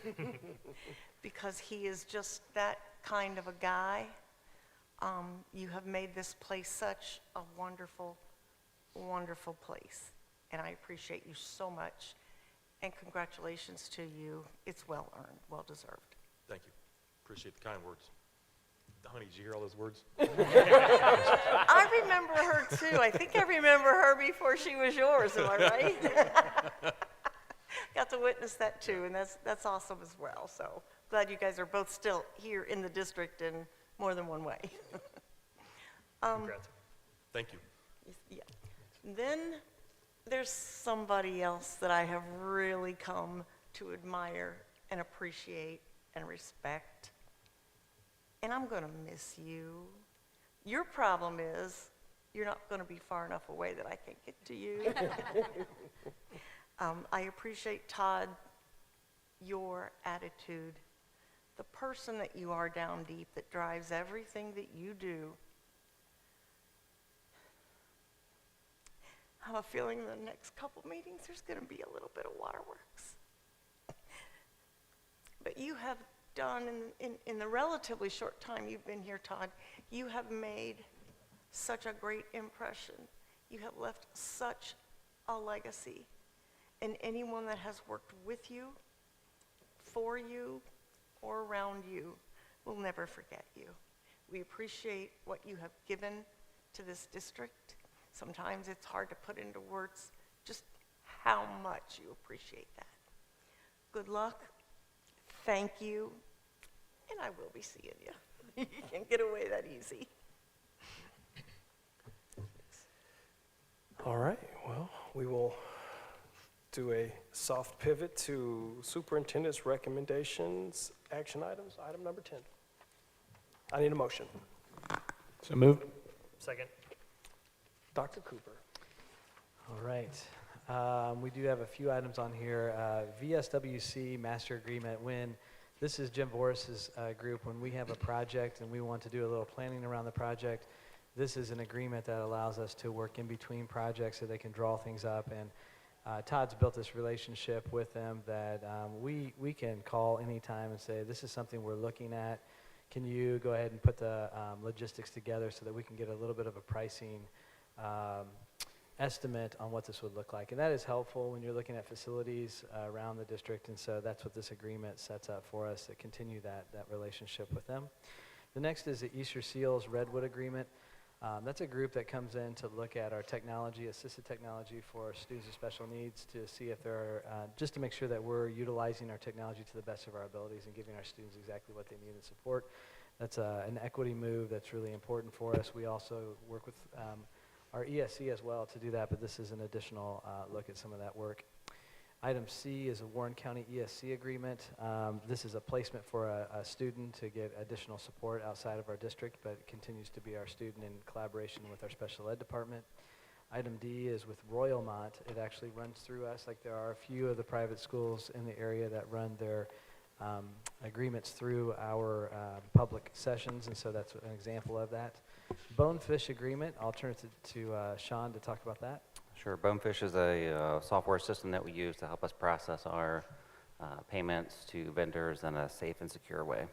Speaker 11: because he is just that kind of a guy. You have made this place such a wonderful, wonderful place. And I appreciate you so much. And congratulations to you. It's well earned, well deserved.
Speaker 9: Thank you. Appreciate the kind words. Honey, did you hear all those words?
Speaker 11: I remember her too. I think I remember her before she was yours, am I right? Got to witness that too, and that's awesome as well. So glad you guys are both still here in the district in more than one way.
Speaker 9: Congrats. Thank you.
Speaker 11: Yeah. Then there's somebody else that I have really come to admire and appreciate and respect. And I'm going to miss you. Your problem is you're not going to be far enough away that I can't get to you. I appreciate, Todd, your attitude, the person that you are down deep that drives everything that you do. I have a feeling in the next couple meetings there's going to be a little bit of waterworks. But you have done, in the relatively short time you've been here, Todd, you have made such a great impression. You have left such a legacy. And anyone that has worked with you, for you, or around you will never forget you. We appreciate what you have given to this district. Sometimes it's hard to put into words just how much you appreciate that. Good luck. Thank you. And I will be seeing you. You can't get away that easy.
Speaker 2: All right, well, we will do a soft pivot to superintendent's recommendations, action items, item number 10. I need a motion.
Speaker 7: So moved.
Speaker 10: Second.
Speaker 2: Dr. Cooper.
Speaker 5: All right. We do have a few items on here. VSWC master agreement. This is Jim Boris's group. When we have a project and we want to do a little planning around the project, this is an agreement that allows us to work in between projects so they can draw things up. And Todd's built this relationship with them that we can call anytime and say, this is something we're looking at. Can you go ahead and put the logistics together so that we can get a little bit of a pricing estimate on what this would look like. And that is helpful when you're looking at facilities around the district, and so that's what this agreement sets up for us, to continue that relationship with them. The next is the Easter Seals Redwood Agreement. That's a group that comes in to look at our technology, assistive technology for students with special needs, to see if there are, just to make sure that we're utilizing our technology to the best of our abilities and giving our students exactly what they need and support. That's an equity move that's really important for us. We also work with our ESC as well to do that, but this is an additional look at some of that work. Item C is a Warren County ESC agreement. This is a placement for a student to get additional support outside of our district, but it continues to be our student in collaboration with our special ed department. Item D is with Royalmont. It actually runs through us, like there are a few of the private schools in the area that run their agreements through our public sessions, and so that's an example of that. Bonefish agreement, I'll turn it to Sean to talk about that.
Speaker 8: Sure. Bonefish is a software system that we use to help us process our payments to vendors in a safe and secure way.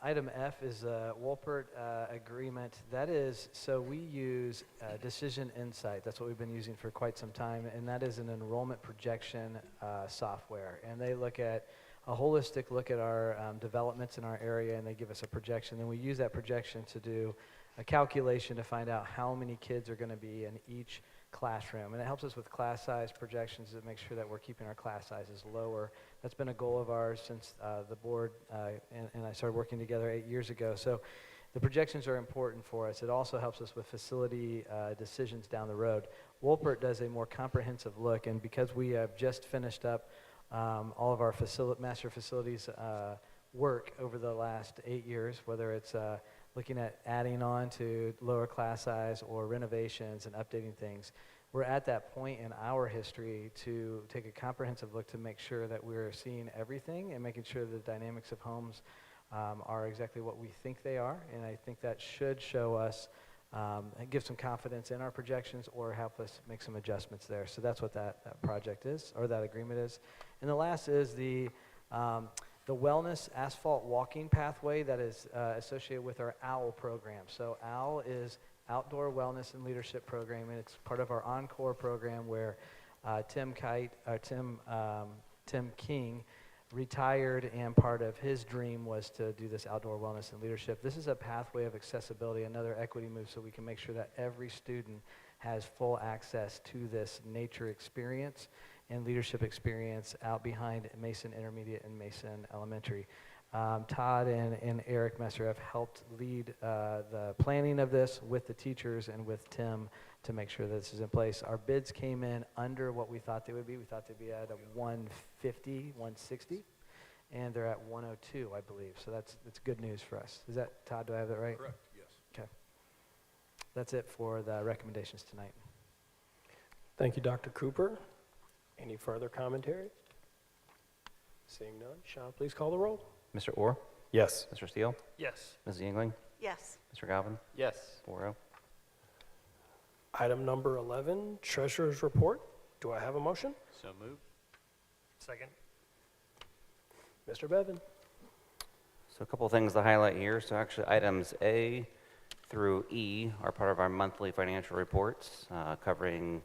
Speaker 5: Item F is a Wolpert agreement. That is, so we use Decision Insight. That's what we've been using for quite some time, and that is an enrollment projection software. And they look at a holistic look at our developments in our area, and they give us a projection. And we use that projection to do a calculation to find out how many kids are going to be in each classroom. And it helps us with class size projections to make sure that we're keeping our class sizes lower. That's been a goal of ours since the board and I started working together 8 years ago. So the projections are important for us. It also helps us with facility decisions down the road. Wolpert does a more comprehensive look, and because we have just finished up all of our master facilities work over the last 8 years, whether it's looking at adding on to lower class size or renovations and updating things. We're at that point in our history to take a comprehensive look to make sure that we're seeing everything and making sure the dynamics of homes are exactly what we think they are. And I think that should show us and give some confidence in our projections or help us make some adjustments there. So that's what that project is, or that agreement is. And the last is the wellness asphalt walking pathway that is associated with our OWL program. So OWL is Outdoor Wellness and Leadership Program, and it's part of our Encore program where Tim King retired, and part of his dream was to do this outdoor wellness and leadership. This is a pathway of accessibility, another equity move, so we can make sure that every student has full access to this nature experience and leadership experience out behind Mason Intermediate and Mason Elementary. Todd and Eric Messer have helped lead the planning of this with the teachers and with Tim to make sure that this is in place. Our bids came in under what we thought they would be. We thought they'd be at a 150, 160, and they're at 102, I believe. So that's good news for us. Is that, Todd, do I have that right?
Speaker 2: Correct, yes.
Speaker 5: Okay. That's it for the recommendations tonight.
Speaker 2: Thank you, Dr. Cooper. Any further commentary? Seeing none, Sean, please call the roll.
Speaker 8: Mr. Orr?
Speaker 2: Yes.
Speaker 8: Mr. Steele?
Speaker 10: Yes.
Speaker 8: Mrs. Yingling?
Speaker 11: Yes.
Speaker 8: Mr. Galvin?
Speaker 7: Yes.
Speaker 8: 4-0.
Speaker 2: Item number 11, Treasurer's Report. Do I have a motion?
Speaker 7: So moved.
Speaker 10: Second.
Speaker 2: Mr. Bevan.
Speaker 8: So a couple of things to highlight here. So actually items A through E are part of our monthly financial reports covering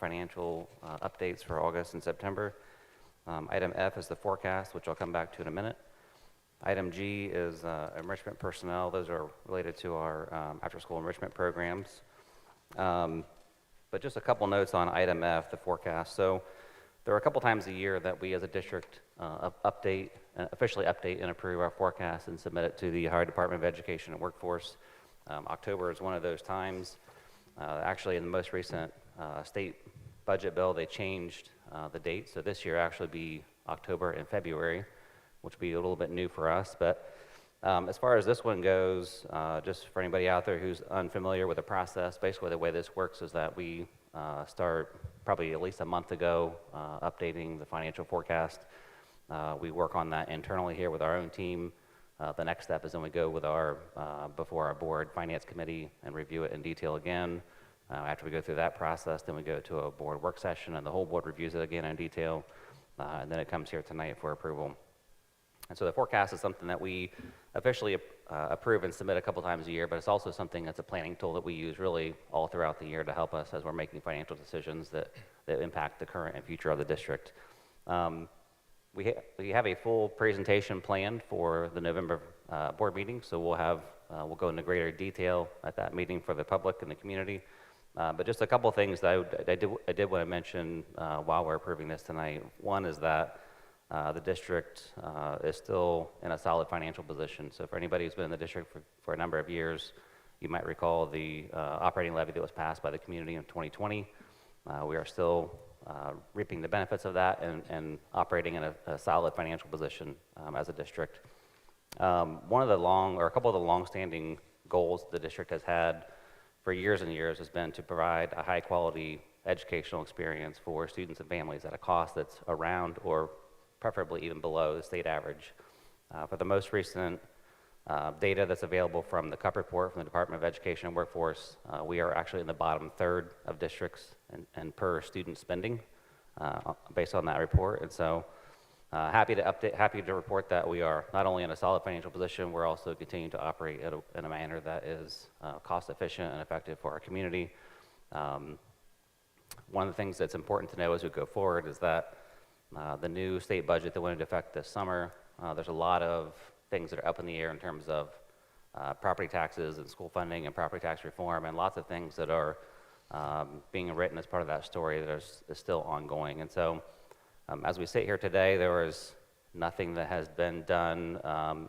Speaker 8: financial updates for August and September. Item F is the forecast, which I'll come back to in a minute. Item G is enrichment personnel. Those are related to our after-school enrichment programs. But just a couple notes on item F, the forecast. So there are a couple times a year that we as a district officially update and approve our forecast and submit it to the Ohio Department of Education and Workforce. October is one of those times. Actually, in the most recent state budget bill, they changed the date. So this year actually be October and February, which will be a little bit new for us. But as far as this one goes, just for anybody out there who's unfamiliar with the process, basically the way this works is that we start probably at least a month ago updating the financial forecast. We work on that internally here with our own team. The next step is then we go with before our board finance committee and review it in detail again. After we go through that process, then we go to a board work session and the whole board reviews it again in detail. And then it comes here tonight for approval. And so the forecast is something that we officially approve and submit a couple times a year, but it's also something that's a planning tool that we use really all throughout the year to help us as we're making financial decisions that impact the current and future of the district. We have a full presentation planned for the November board meeting, so we'll go into greater detail at that meeting for the public and the community. But just a couple of things that I did want to mention while we're approving this tonight. One is that the district is still in a solid financial position. So for anybody who's been in the district for a number of years, you might recall the operating levy that was passed by the community in 2020. We are still reaping the benefits of that and operating in a solid financial position as a district. A couple of the long-standing goals the district has had for years and years has been to provide a high-quality educational experience for students and families at a cost that's around or preferably even below the state average. For the most recent data that's available from the CUP report from the Department of Education and Workforce, we are actually in the bottom third of districts and per student spending based on that report. And so happy to report that we are not only in a solid financial position, we're also continuing to operate in a manner that is cost efficient and effective for our community. One of the things that's important to know as we go forward is that the new state budget that went into effect this summer, there's a lot of things that are up in the air in terms of property taxes and school funding and property tax reform and lots of things that are being written as part of that story that is still ongoing. And so as we sit here today, there is nothing that has been done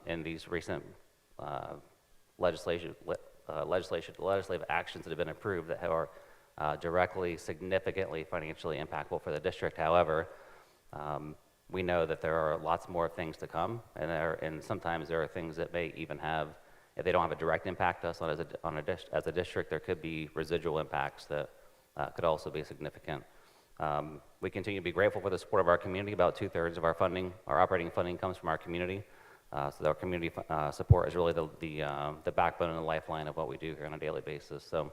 Speaker 8: in these recent legislative actions that have been approved that are directly, significantly financially impactful for the district. However, we know that there are lots more things to come, and sometimes there are things that may even have, if they don't have a direct impact to us as a district, there could be residual impacts that could also be significant. We continue to be grateful for the support of our community. About 2/3 of our funding, our operating funding, comes from our community. So our community support is really the backbone and the lifeline of what we do here on a daily basis. So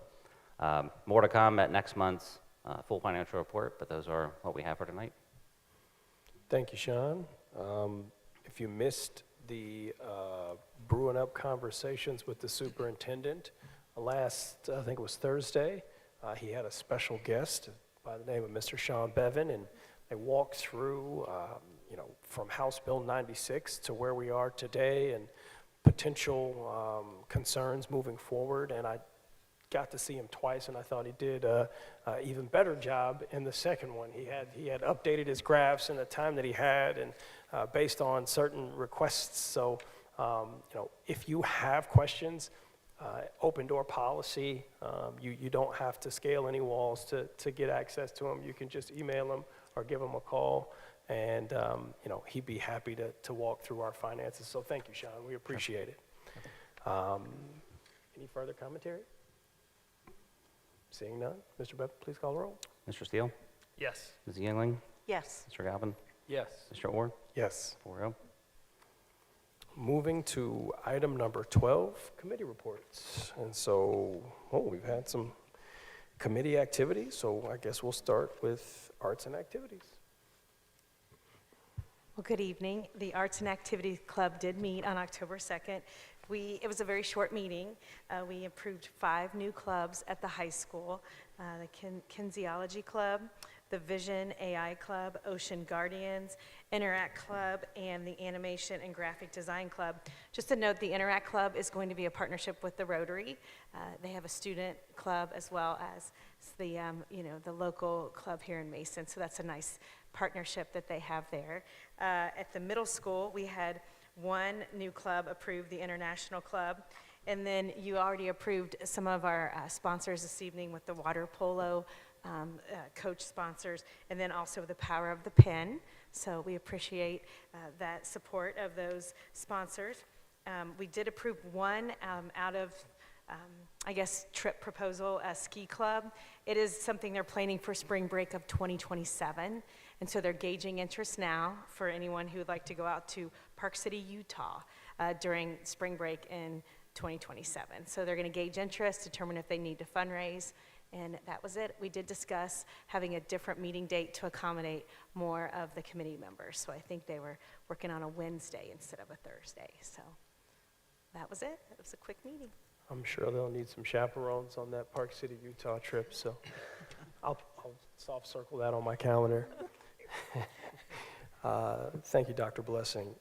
Speaker 8: more to come at next month's full financial report, but those are what we have for tonight.
Speaker 2: Thank you, Sean. If you missed the brewing up conversations with the superintendent last, I think it was Thursday, he had a special guest by the name of Mr. Sean Bevan, and they walked through, from House Bill 96 to where we are today and potential concerns moving forward. And I got to see him twice, and I thought he did an even better job in the second one. He had updated his graphs in the time that he had, and based on certain requests. So, if you have questions, open door policy, you don't have to scale any walls to get access to him. You can just email him or give him a call, and he'd be happy to walk through our finances. So thank you, Sean. We appreciate it. Any further commentary? Seeing none, Mr. Bevan, please call the roll.
Speaker 8: Mr. Steele?
Speaker 10: Yes.
Speaker 8: Ms. Yingling?
Speaker 11: Yes.
Speaker 8: Mr. Galvin?
Speaker 2: Yes.
Speaker 8: Mr. Orr?
Speaker 2: Yes.
Speaker 8: 4-0.
Speaker 2: Moving to item number 12, committee reports. And so, we've had some committee activities, so I guess we'll start with arts and activities.
Speaker 12: Well, good evening. The Arts and Activities Club did meet on October 2nd. It was a very short meeting. We approved 5 new clubs at the high school, the Kinesiology Club, the Vision AI Club, Ocean Guardians, Interact Club, and the Animation and Graphic Design Club. Just to note, the Interact Club is going to be a partnership with the Rotary. They have a student club as well as the local club here in Mason, so that's a nice partnership that they have there. At the middle school, we had 1 new club approved, the International Club, and then you already approved some of our sponsors this evening with the water polo coach sponsors, and then also the Power of the Pen. So we appreciate that support of those sponsors. We did approve 1 out of trip proposal, a ski club. It is something they're planning for spring break of 2027. And so they're gauging interest now for anyone who would like to go out to Park City, Utah during spring break in 2027. So they're going to gauge interest, determine if they need to fundraise, and that was it. We did discuss having a different meeting date to accommodate more of the committee members. So I think they were working on a Wednesday instead of a Thursday. So that was it. It was a quick meeting.
Speaker 2: I'm sure they'll need some chaperones on that Park City, Utah trip, so I'll soft circle that on my calendar. Thank you, Dr. Blessing.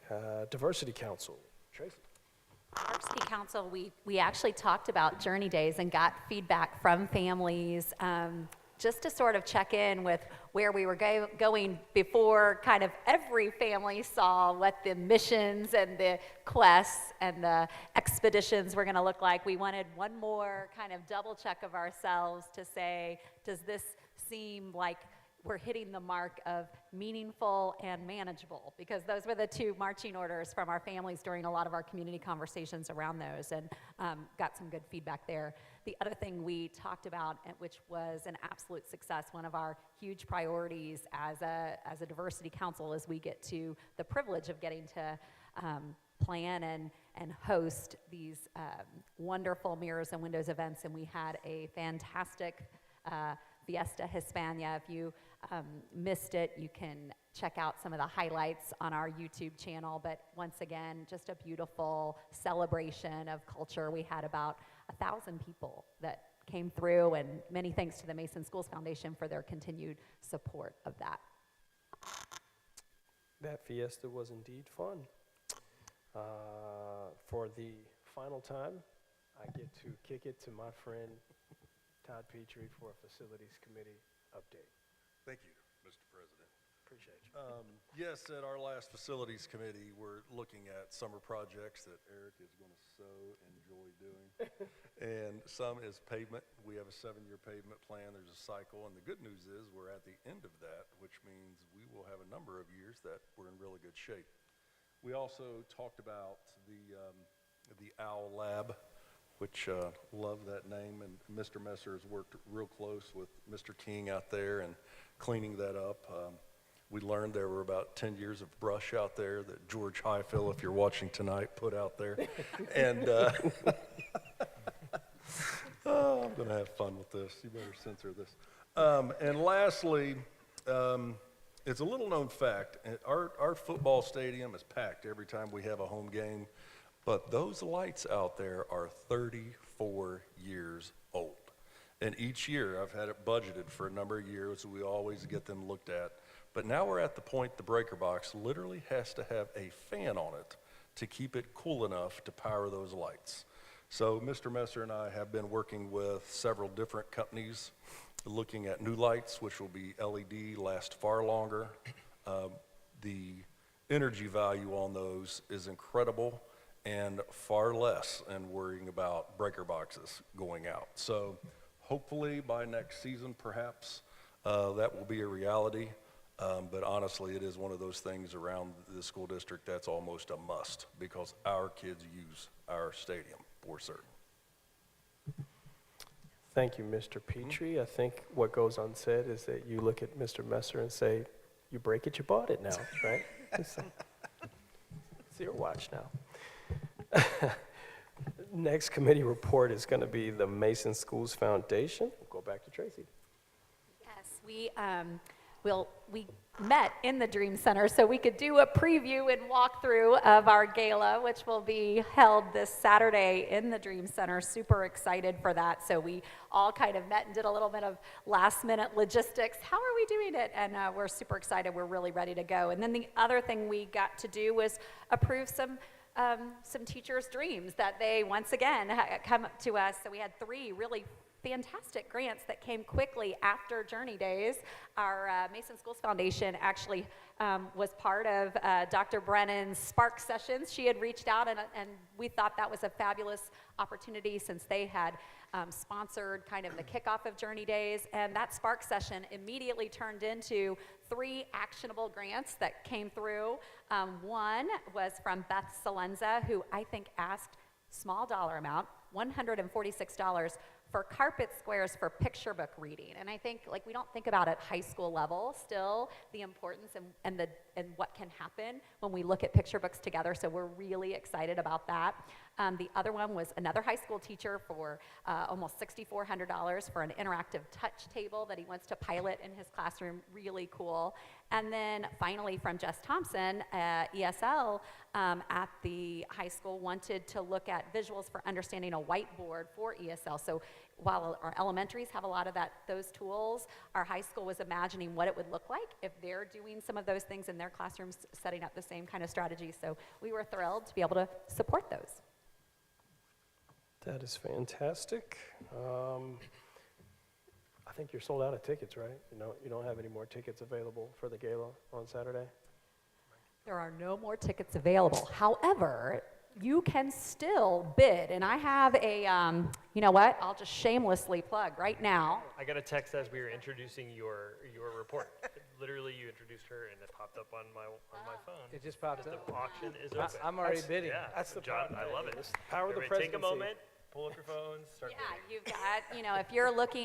Speaker 2: Diversity Council, Tracy.
Speaker 3: Diversity Council, we actually talked about Journey Days and got feedback from families just to sort of check in with where we were going before kind of every family saw what the missions and the quests and the expeditions were going to look like. We wanted one more kind of double check of ourselves to say, does this seem like we're hitting the mark of meaningful and manageable? Because those were the 2 marching orders from our families during a lot of our community conversations around those, and got some good feedback there. The other thing we talked about, which was an absolute success, one of our huge priorities as a diversity council, is we get to the privilege of getting to plan and host these wonderful Mirrors and Windows events, and we had a fantastic Fiesta Hispania. If you missed it, you can check out some of the highlights on our YouTube channel. But once again, just a beautiful celebration of culture. We had about 1,000 people that came through, and many thanks to the Mason Schools Foundation for their continued support of that.
Speaker 2: That fiesta was indeed fun. For the final time, I get to kick it to my friend Todd Petrie for a Facilities Committee update.
Speaker 13: Thank you, Mr. President.
Speaker 2: Appreciate you.
Speaker 13: Yes, at our last Facilities Committee, we're looking at summer projects that Eric is going to so enjoy doing. And some is pavement. We have a 7-year pavement plan. There's a cycle. And the good news is we're at the end of that, which means we will have a number of years that we're in really good shape. We also talked about the OWL Lab, which love that name, and Mr. Messer has worked real close with Mr. King out there and cleaning that up. We learned there were about 10 years of brush out there that George Highfill, if you're watching tonight, put out there. And I'm going to have fun with this. You better censor this. And lastly, it's a little known fact. Our football stadium is packed every time we have a home game. But those lights out there are 34 years old. And each year, I've had it budgeted for a number of years. We always get them looked at. But now we're at the point the breaker box literally has to have a fan on it to keep it cool enough to power those lights. So Mr. Messer and I have been working with several different companies looking at new lights, which will be LED, last far longer. The energy value on those is incredible and far less than worrying about breaker boxes going out. So hopefully by next season, perhaps, that will be a reality. But honestly, it is one of those things around the school district that's almost a must because our kids use our stadium for certain.
Speaker 2: Thank you, Mr. Petrie. I think what goes unsaid is that you look at Mr. Messer and say, you break it, you bought it now, right? It's your watch now. Next committee report is going to be the Mason Schools Foundation. We'll go back to Tracy.
Speaker 3: Yes, we met in the Dream Center so we could do a preview and walkthrough of our gala, which will be held this Saturday in the Dream Center. Super excited for that. So we all kind of met and did a little bit of last-minute logistics. How are we doing it? And we're super excited. We're really ready to go. And then the other thing we got to do was approve some teachers' dreams that they, once again, come up to us. So we had 3 really fantastic grants that came quickly after Journey Days. Our Mason Schools Foundation actually was part of Dr. Brennan's Spark Sessions. She had reached out, and we thought that was a fabulous opportunity since they had sponsored kind of the kickoff of Journey Days. And that Spark Session immediately turned into 3 actionable grants that came through. One was from Beth Salenza, who I think asked, small dollar amount, $146 for carpet squares for picture book reading. And I think, like, we don't think about at high school level still the importance and what can happen when we look at picture books together. So we're really excited about that. The other one was another high school teacher for almost $6,400 for an interactive touch table that he wants to pilot in his classroom. Really cool. And then finally from Jess Thompson, ESL at the high school wanted to look at visuals for understanding a whiteboard for ESL. So while our elementaries have a lot of those tools, our high school was imagining what it would look like if they're doing some of those things in their classrooms, setting up the same kind of strategy. So we were thrilled to be able to support those.
Speaker 2: That is fantastic. I think you're sold out of tickets, right? You don't have any more tickets available for the gala on Saturday?
Speaker 3: There are no more tickets available. However, you can still bid, and I have a, you know what, I'll just shamelessly plug right now.
Speaker 10: I got a text as we were introducing your report. Literally, you introduced her, and it popped up on my phone.
Speaker 5: It just popped up.
Speaker 10: The auction is open.
Speaker 5: I'm already bidding.
Speaker 10: Yeah,
Speaker 2: That's the
Speaker 10: John,
Speaker 2: power-
Speaker 10: I love it.
Speaker 2: power of the
Speaker 10: Everybody take a
Speaker 2: presidency.
Speaker 10: moment, pull up your phones, start bidding.
Speaker 3: You've got,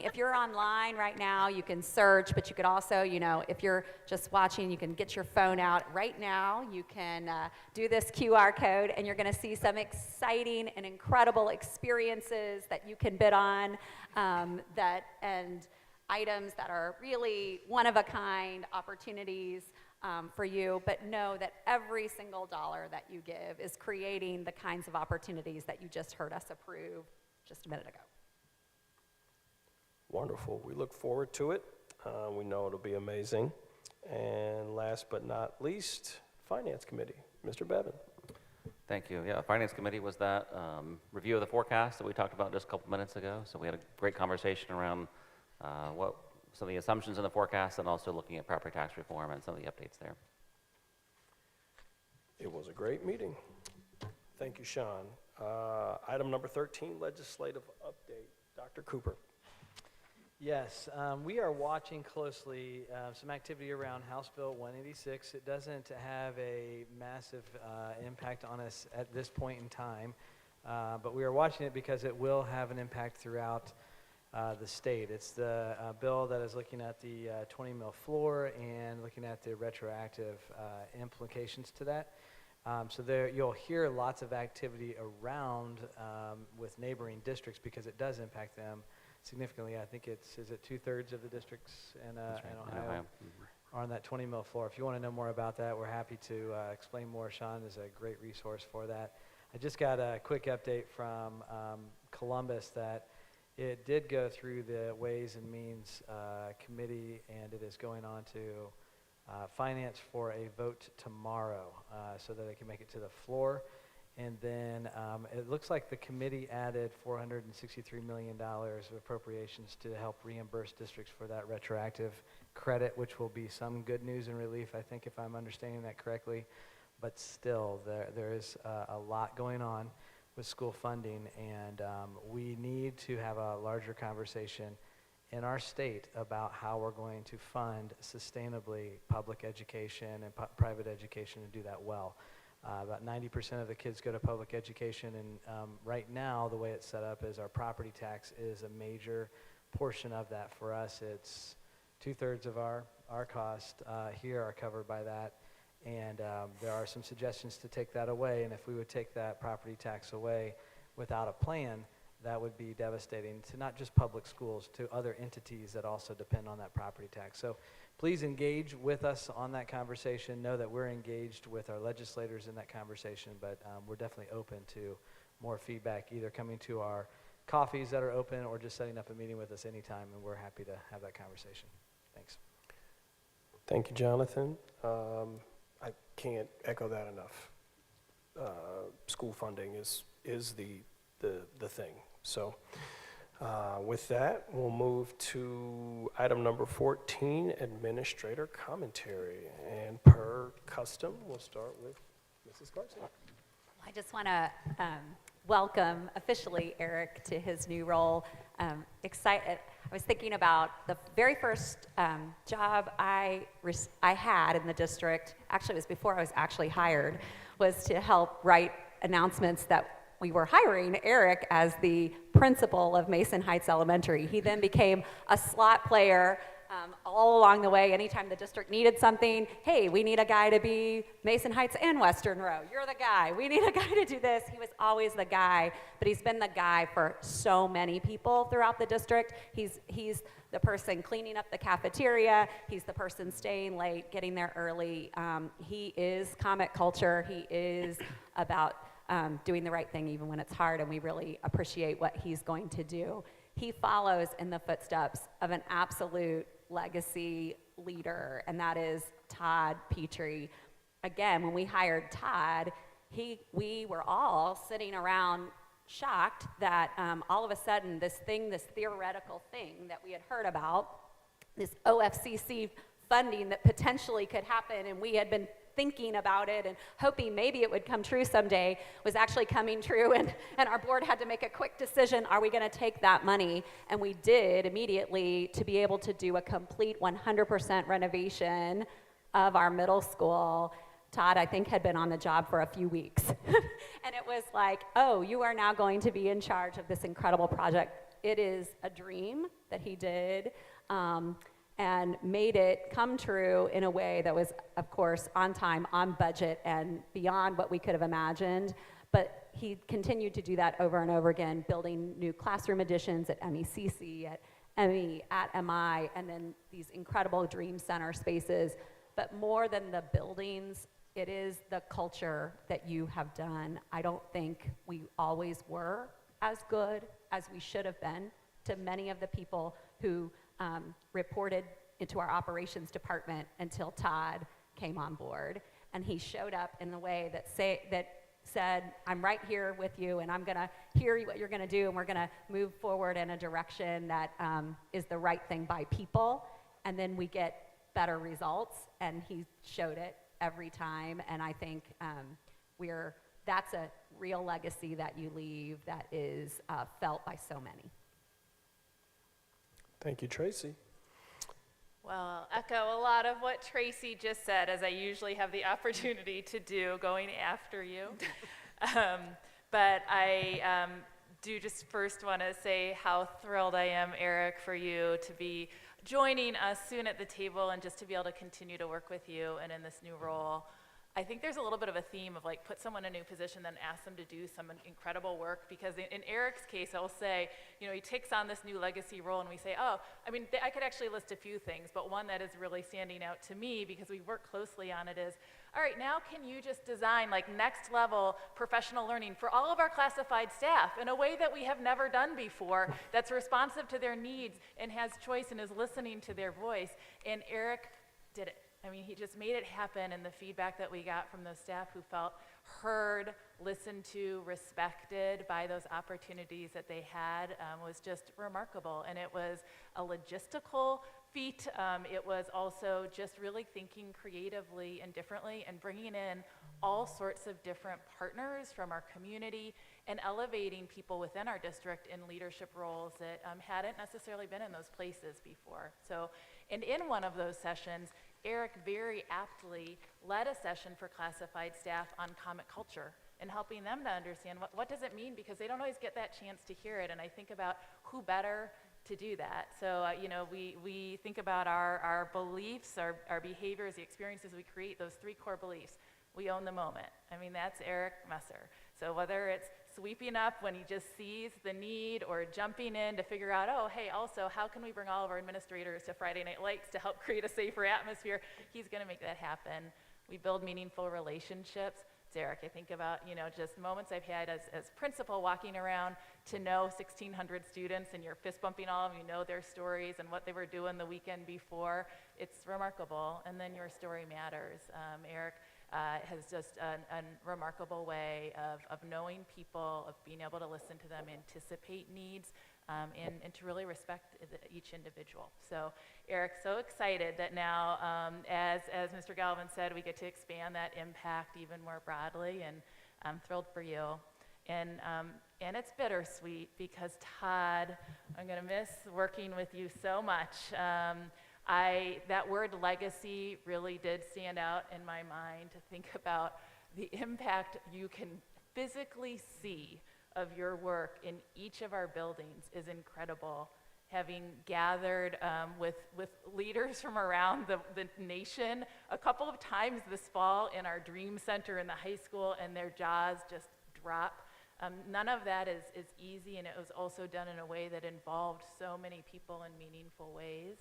Speaker 3: if you're online right now, you can search, but you could also, if you're just watching, you can get your phone out right now. You can do this QR code, and you're going to see some exciting and incredible experiences that you can bid on, and items that are really one-of-a-kind opportunities for you, but know that every single dollar that you give is creating the kinds of opportunities that you just heard us approve just a minute ago.
Speaker 2: Wonderful. We look forward to it. We know it'll be amazing. And last but not least, Finance Committee. Mr. Bevan.
Speaker 8: Thank you. Yeah, Finance Committee was that review of the forecast that we talked about just a couple minutes ago. So we had a great conversation around what some of the assumptions in the forecast and also looking at property tax reform and some of the updates there.
Speaker 2: It was a great meeting. Thank you, Sean. Item number 13, legislative update. Dr. Cooper.
Speaker 5: Yes, we are watching closely some activity around House Bill 186. It doesn't have a massive impact on us at this point in time, but we are watching it because it will have an impact throughout the state. It's the bill that is looking at the 20 mil floor and looking at the retroactive implications to that. So there, you'll hear lots of activity around with neighboring districts because it does impact them significantly. I think is it 2/3 of the districts in Ohio are on that 20 mil floor. If you want to know more about that, we're happy to explain more. Sean is a great resource for that. I just got a quick update from Columbus that it did go through the Ways and Means Committee, and it is going on to Finance for a vote tomorrow so that it can make it to the floor. And then it looks like the committee added $463 million of appropriations to help reimburse districts for that retroactive credit, which will be some good news and relief, I think, if I'm understanding that correctly. But still, there is a lot going on with school funding, and we need to have a larger conversation in our state about how we're going to fund sustainably public education and private education and do that well. About 90% of the kids go to public education, and right now, the way it's set up is our property tax is a major portion of that. For us, it's 2/3 of our costs here are covered by that, and there are some suggestions to take that away, and if we would take that property tax away without a plan, that would be devastating to not just public schools, to other entities that also depend on that property tax. So please engage with us on that conversation. Know that we're engaged with our legislators in that conversation, but we're definitely open to more feedback, either coming to our coffees that are open or just setting up a meeting with us anytime, and we're happy to have that conversation. Thanks.
Speaker 2: Thank you, Jonathan. I can't echo that enough. School funding is the thing. So with that, we'll move to item number 14, administrator commentary. And per custom, we'll start with Mrs. Carson.
Speaker 3: I just want to welcome officially Eric to his new role. Excited. I was thinking about the very first job I had in the district, actually it was before I was actually hired, was to help write announcements that we were hiring Eric as the principal of Mason Heights Elementary. He then became a slot player all along the way. Anytime the district needed something, hey, we need a guy to be Mason Heights and Western Row. You're the guy. We need a guy to do this. He was always the guy, but he's been the guy for so many people throughout the district. He's the person cleaning up the cafeteria. He's the person staying late, getting there early. He is comic culture. He is about doing the right thing even when it's hard, and we really appreciate what he's going to do. He follows in the footsteps of an absolute legacy leader, and that is Todd Petrie. Again, when we hired Todd, we were all sitting around shocked that all of a sudden this theoretical thing that we had heard about, this OFCC funding that potentially could happen, and we had been thinking about it and hoping maybe it would come true someday, was actually coming true, and our board had to make a quick decision. Are we going to take that money? And we did immediately, to be able to do a complete 100% renovation of our middle school. Todd, I think, had been on the job for a few weeks. And it was like, oh, you are now going to be in charge of this incredible project. It is a dream that he did. And made it come true in a way that was, of course, on time, on budget, and beyond what we could have imagined. But he continued to do that over and over again, building new classroom additions at MECC, at ME, at MI, and then these incredible Dream Center spaces. But more than the buildings, it is the culture that you have done. I don't think we always were as good as we should have been to many of the people who reported into our operations department until Todd came on board. And he showed up in a way that said, I'm right here with you, and I'm going to hear what you're going to do, and we're going to move forward in a direction that is the right thing by people, and then we get better results. And he showed it every time, and I think that's a real legacy that you leave that is felt by so many.
Speaker 2: Thank you, Tracy.
Speaker 14: Well, I'll echo a lot of what Tracy just said, as I usually have the opportunity to do, going after you. But I do just first want to say how thrilled I am, Eric, for you to be joining us soon at the table and just to be able to continue to work with you and in this new role. I think there's a little bit of a theme of like put someone in a new position, then ask them to do some incredible work, because in Eric's case, I'll say, you know, he takes on this new legacy role and we say, oh, I mean, I could actually list a few things, but one that is really standing out to me because we work closely on it is, all right, now can you just design like next level professional learning for all of our classified staff in a way that we have never done before, that's responsive to their needs and has choice and is listening to their voice. And Eric did it. I mean, he just made it happen, and the feedback that we got from those staff who felt heard, listened to, respected by those opportunities that they had was just remarkable. And it was a logistical feat. It was also just really thinking creatively and differently and bringing in all sorts of different partners from our community and elevating people within our district in leadership roles that hadn't necessarily been in those places before. So, and in one of those sessions, Eric very aptly led a session for classified staff on comic culture and helping them to understand what does it mean, because they don't always get that chance to hear it. And I think about who better to do that. So, you know, we think about our beliefs, our behaviors, the experiences we create, those 3 core beliefs. We own the moment. I mean, that's Eric Messer. So whether it's sweeping up when he just sees the need or jumping in to figure out, oh, hey, also, how can we bring all of our administrators to Friday Night Lights to help create a safer atmosphere? He's going to make that happen. We build meaningful relationships. It's Eric. I think about, you know, just moments I've had as principal walking around to know 1,600 students and you're fist bumping all of them, you know their stories and what they were doing the weekend before. It's remarkable. And then your story matters. Eric has just a remarkable way of knowing people, of being able to listen to them, anticipate needs, and to really respect each individual. So Eric, so excited that now, as Mr. Galvin said, we get to expand that impact even more broadly, and I'm thrilled for you. And it's bittersweet because Todd, I'm gonna miss working with you so much. That word legacy really did stand out in my mind to think about the impact you can physically see of your work in each of our buildings is incredible. Having gathered with leaders from around the nation a couple of times this fall in our Dream Center in the high school, and their jaws just drop. None of that is easy, and it was also done in a way that involved so many people in meaningful ways.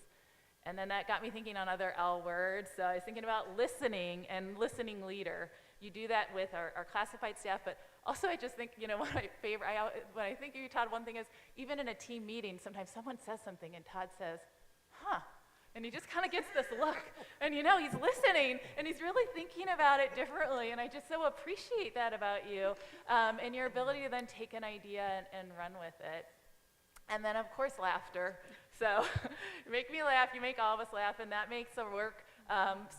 Speaker 14: And then that got me thinking on other L words. So I was thinking about listening and listening leader. You do that with our classified staff, but also I just think, you know, one of my favorite, when I think of you, Todd, one thing is, even in a team meeting, sometimes someone says something and Todd says, huh, and he just kind of gets this look. And you know, he's listening and he's really thinking about it differently. And I just so appreciate that about you, and your ability to then take an idea and run with it. And then, of course, laughter. So you make me laugh, you make all of us laugh, and that makes the work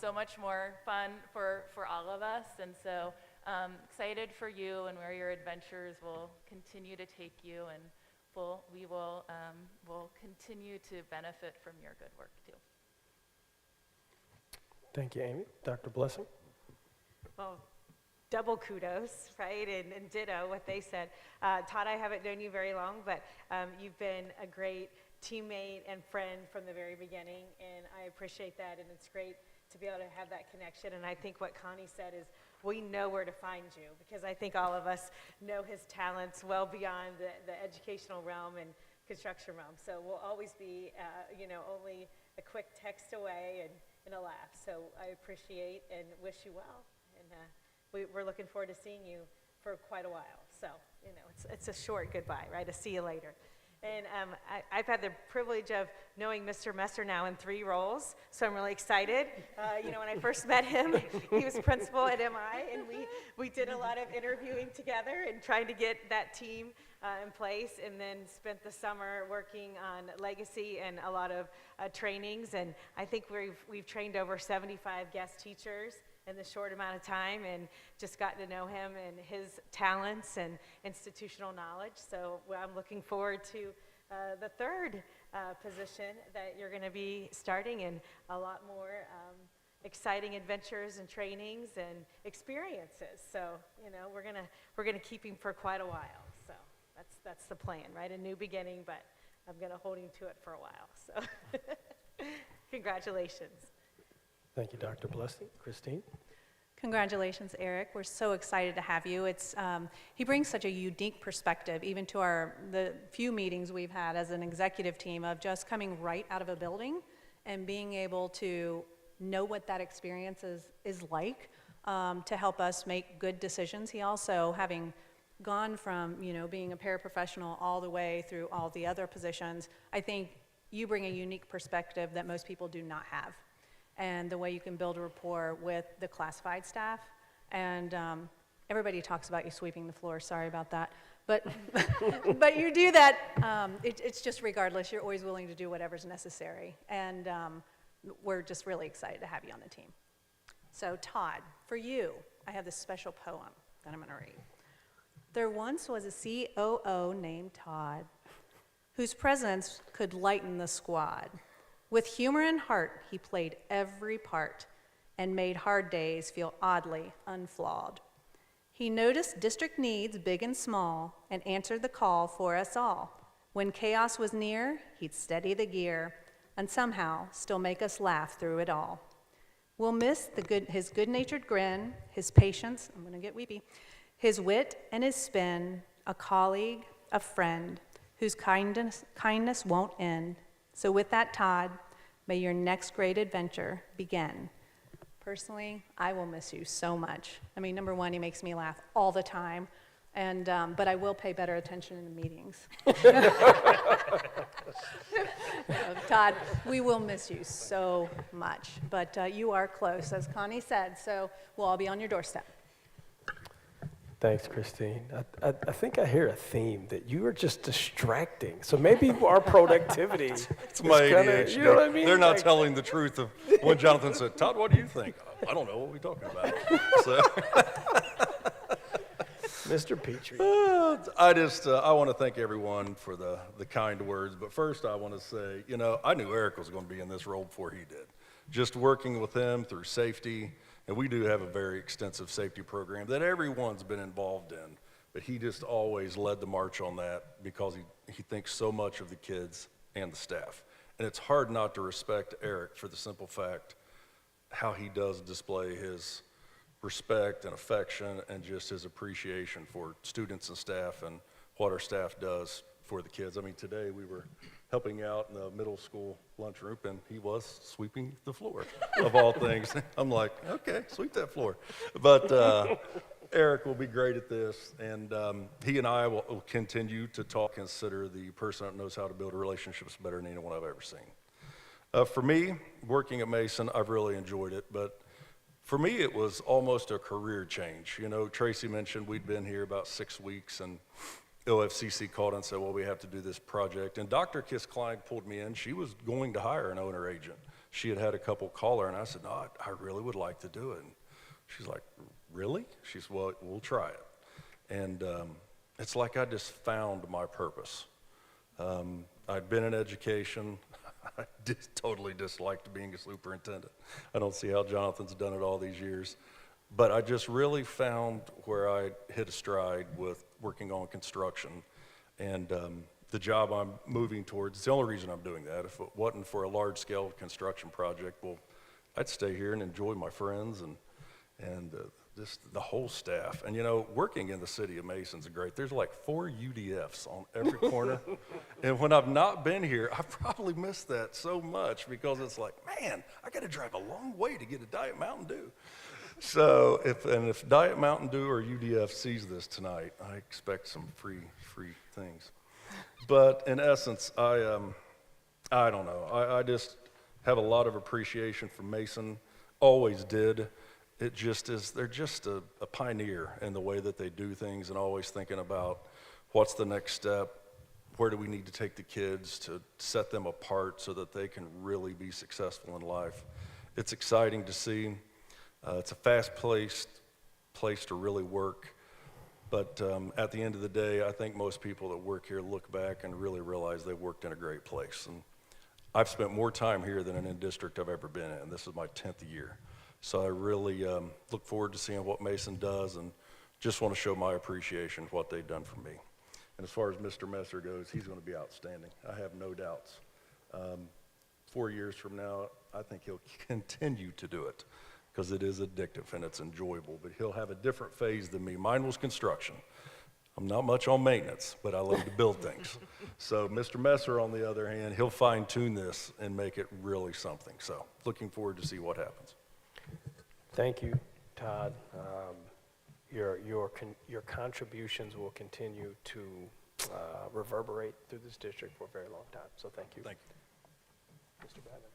Speaker 14: so much more fun for all of us. And so excited for you and where your adventures will continue to take you, and we will continue to benefit from your good work, too.
Speaker 2: Thank you, Amy. Dr. Blessing?
Speaker 12: Well, double kudos, right, and ditto what they said. Todd, I haven't known you very long, but you've been a great teammate and friend from the very beginning, and I appreciate that, and it's great to be able to have that connection. And I think what Connie said is, we know where to find you, because I think all of us know his talents well beyond the educational realm and construction realm. So we'll always be, you know, only a quick text away and a laugh. So I appreciate and wish you well, and we're looking forward to seeing you for quite a while. So, you know, it's a short goodbye, right? A see you later. And I've had the privilege of knowing Mr. Messer now in 3 roles, so I'm really excited. You know, when I first met him, he was principal at MI, and we did a lot of interviewing together and trying to get that team in place, and then spent the summer working on legacy and a lot of trainings. And I think we've trained over 75 guest teachers in the short amount of time, and just gotten to know him and his talents and institutional knowledge. So I'm looking forward to the 3rd position that you're going to be starting, and a lot more exciting adventures and trainings and experiences. So, you know, we're gonna keep him for quite a while. So that's the plan, right? A new beginning, but I'm going to hold him to it for a while. So congratulations.
Speaker 2: Thank you, Dr. Blessing. Christine?
Speaker 15: Congratulations, Eric. We're so excited to have you. He brings such a unique perspective, even to the few meetings we've had as an executive team, of just coming right out of a building and being able to know what that experience is like, to help us make good decisions. He also, having gone from, you know, being a paraprofessional all the way through all the other positions, I think you bring a unique perspective that most people do not have. And the way you can build a rapport with the classified staff, and Everybody talks about you sweeping the floor, sorry about that. But, but you do that, it's just regardless, you're always willing to do whatever's necessary. And we're just really excited to have you on the team. So Todd, for you, I have this special poem that I'm gonna read. There once was a COO named Todd, whose presence could lighten the squad. With humor and heart, he played every part and made hard days feel oddly unflawed. He noticed district needs, big and small, and answered the call for us all. When chaos was near, he'd steady the gear and somehow still make us laugh through it all. We'll miss his good-natured grin, his patience, I'm gonna get weepy, his wit and his spin, a colleague, a friend, whose kindness won't end. So with that, Todd, may your next great adventure begin. Personally, I will miss you so much. I mean, number one, he makes me laugh all the time, and but I will pay better attention in the meetings. Todd, we will miss you so much, but you are close, as Connie said, so we'll all be on your doorstep.
Speaker 2: Thanks, Christine. I think I hear a theme that you are just distracting. So maybe our productivity
Speaker 13: It's my ADHD.
Speaker 2: you know what I mean?
Speaker 13: They're not
Speaker 2: Like-
Speaker 13: telling the truth of when Jonathan said, Todd, what do you think? I don't know. What are we talking about? So,
Speaker 2: Mr. Petrie.
Speaker 13: I want to thank everyone for the kind words. But first, I want to say, I knew Eric was going to be in this role before he did. Just working with him through safety, and we do have a very extensive safety program that everyone's been involved in. But he just always led the march on that because he thinks so much of the kids and the staff. And it's hard not to respect Eric for the simple fact how he does display his respect and affection and just his appreciation for students and staff and what our staff does for the kids. I mean, today we were helping out in the middle school lunchroom, and he was sweeping the floor, of all things. I'm like, okay, sweep that floor. But Eric will be great at this, and he and I will continue to talk, consider the person that knows how to build relationships better than anyone I've ever seen. For me, working at Mason, I've really enjoyed it, but for me, it was almost a career change. Tracy mentioned we'd been here about 6 weeks, and OFCC called and said, well, we have to do this project. And Dr. Kiss Klein pulled me in. She was going to hire an owner agent. She had a couple call her, and I said, no, I really would like to do it. And she's like, really? She said, well, we'll try it. And it's like I just found my purpose. I'd been in education. I totally disliked being a superintendent. I don't see how Jonathan's done it all these years. But I just really found where I hit a stride with working on construction. And the job I'm moving towards, it's the only reason I'm doing that. If it wasn't for a large-scale construction project, well, I'd stay here and enjoy my friends and just the whole staff. And working in the city of Mason's great. There's like 4 UDFs on every corner. And when I've not been here, I've probably missed that so much because it's like, man, I got to drive a long way to get a Diet Mountain Dew. So if Diet Mountain Dew or UDF sees this tonight, I expect some free things. But in essence, I don't know. I just have a lot of appreciation for Mason. Always did. It just is. They're just a pioneer in the way that they do things, and always thinking about what's the next step. Where do we need to take the kids to set them apart so that they can really be successful in life? It's exciting to see. It's a fast-paced place to really work, but at the end of the day, I think most people that work here look back and really realize they worked in a great place. And I've spent more time here than in any district I've ever been in. This is my 10th year. So I really look forward to seeing what Mason does and just want to show my appreciation for what they've done for me. And as far as Mr. Messer goes, he's going to be outstanding. I have no doubts. 4 years from now, I think he'll continue to do it, because it is addictive and it's enjoyable, but he'll have a different phase than me. Mine was construction. I'm not much on maintenance, but I love to build things. So Mr. Messer, on the other hand, he'll fine-tune this and make it really something. So looking forward to see what happens.
Speaker 2: Thank you, Todd. Your contributions will continue to reverberate through this district for a very long time, so thank you.
Speaker 13: Thank
Speaker 2: you. Mr. Bradley.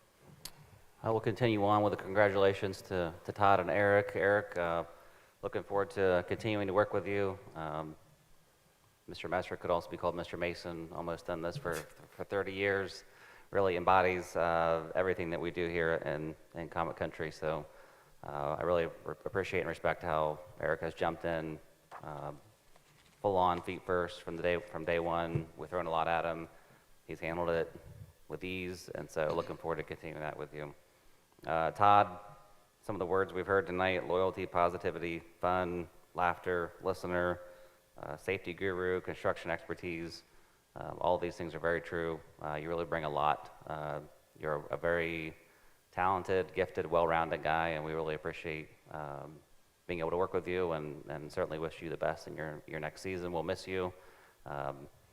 Speaker 8: I will continue on with the congratulations to Todd and Eric. Eric, looking forward to continuing to work with you. Mr. Messer could also be called Mr. Mason, almost done this for 30 years. Really embodies everything that we do here in Comet Country. So I really appreciate and respect how Eric has jumped in full on, feet first from day one. We're throwing a lot at him. He's handled it with ease, and so looking forward to continuing that with you. Todd, some of the words we've heard tonight: loyalty, positivity, fun, laughter, listener, safety guru, construction expertise. All of these things are very true. You really bring a lot. You're a very talented, gifted, well-rounded guy, and we really appreciate being able to work with you, and certainly wish you the best in your next season. We'll miss you,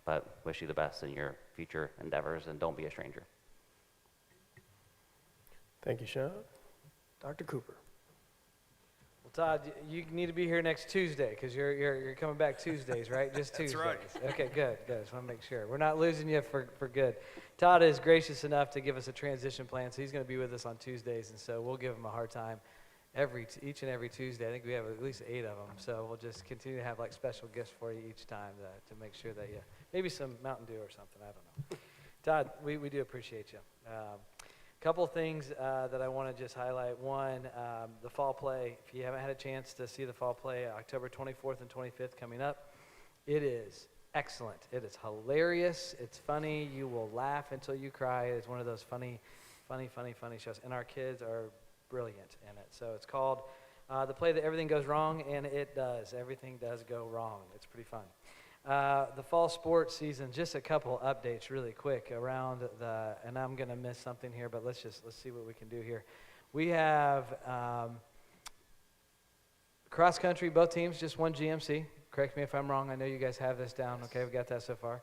Speaker 8: but wish you the best in your future endeavors, and don't be a stranger.
Speaker 2: Thank you, Sean. Dr. Cooper.
Speaker 5: Well, Todd, you need to be here next Tuesday, because you're coming back Tuesdays, right? Just
Speaker 13: That's
Speaker 5: Tuesdays.
Speaker 13: right.
Speaker 5: Okay, good. Just want to make sure. We're not losing you for good. Todd is gracious enough to give us a transition plan, so he's going to be with us on Tuesdays, and so we'll give him a hard time each and every Tuesday. I think we have at least 8 of them, so we'll just continue to have like special gifts for you each time to make sure that you, maybe some Mountain Dew or something, I don't know. Todd, we do appreciate you. Couple things that I want to just highlight. One, the fall play. If you haven't had a chance to see the fall play, October 24th and 25th coming up, it is excellent. It is hilarious. It's funny. You will laugh until you cry. It's one of those funny shows. And our kids are brilliant in it. So it's called the play that everything goes wrong, and it does. Everything does go wrong. It's pretty fun. The fall sports season, just a couple updates really quick around and I'm going to miss something here, but let's see what we can do here. We have cross country, both teams just won GMC. Correct me if I'm wrong. I know you guys have this down. Okay, we got that so far.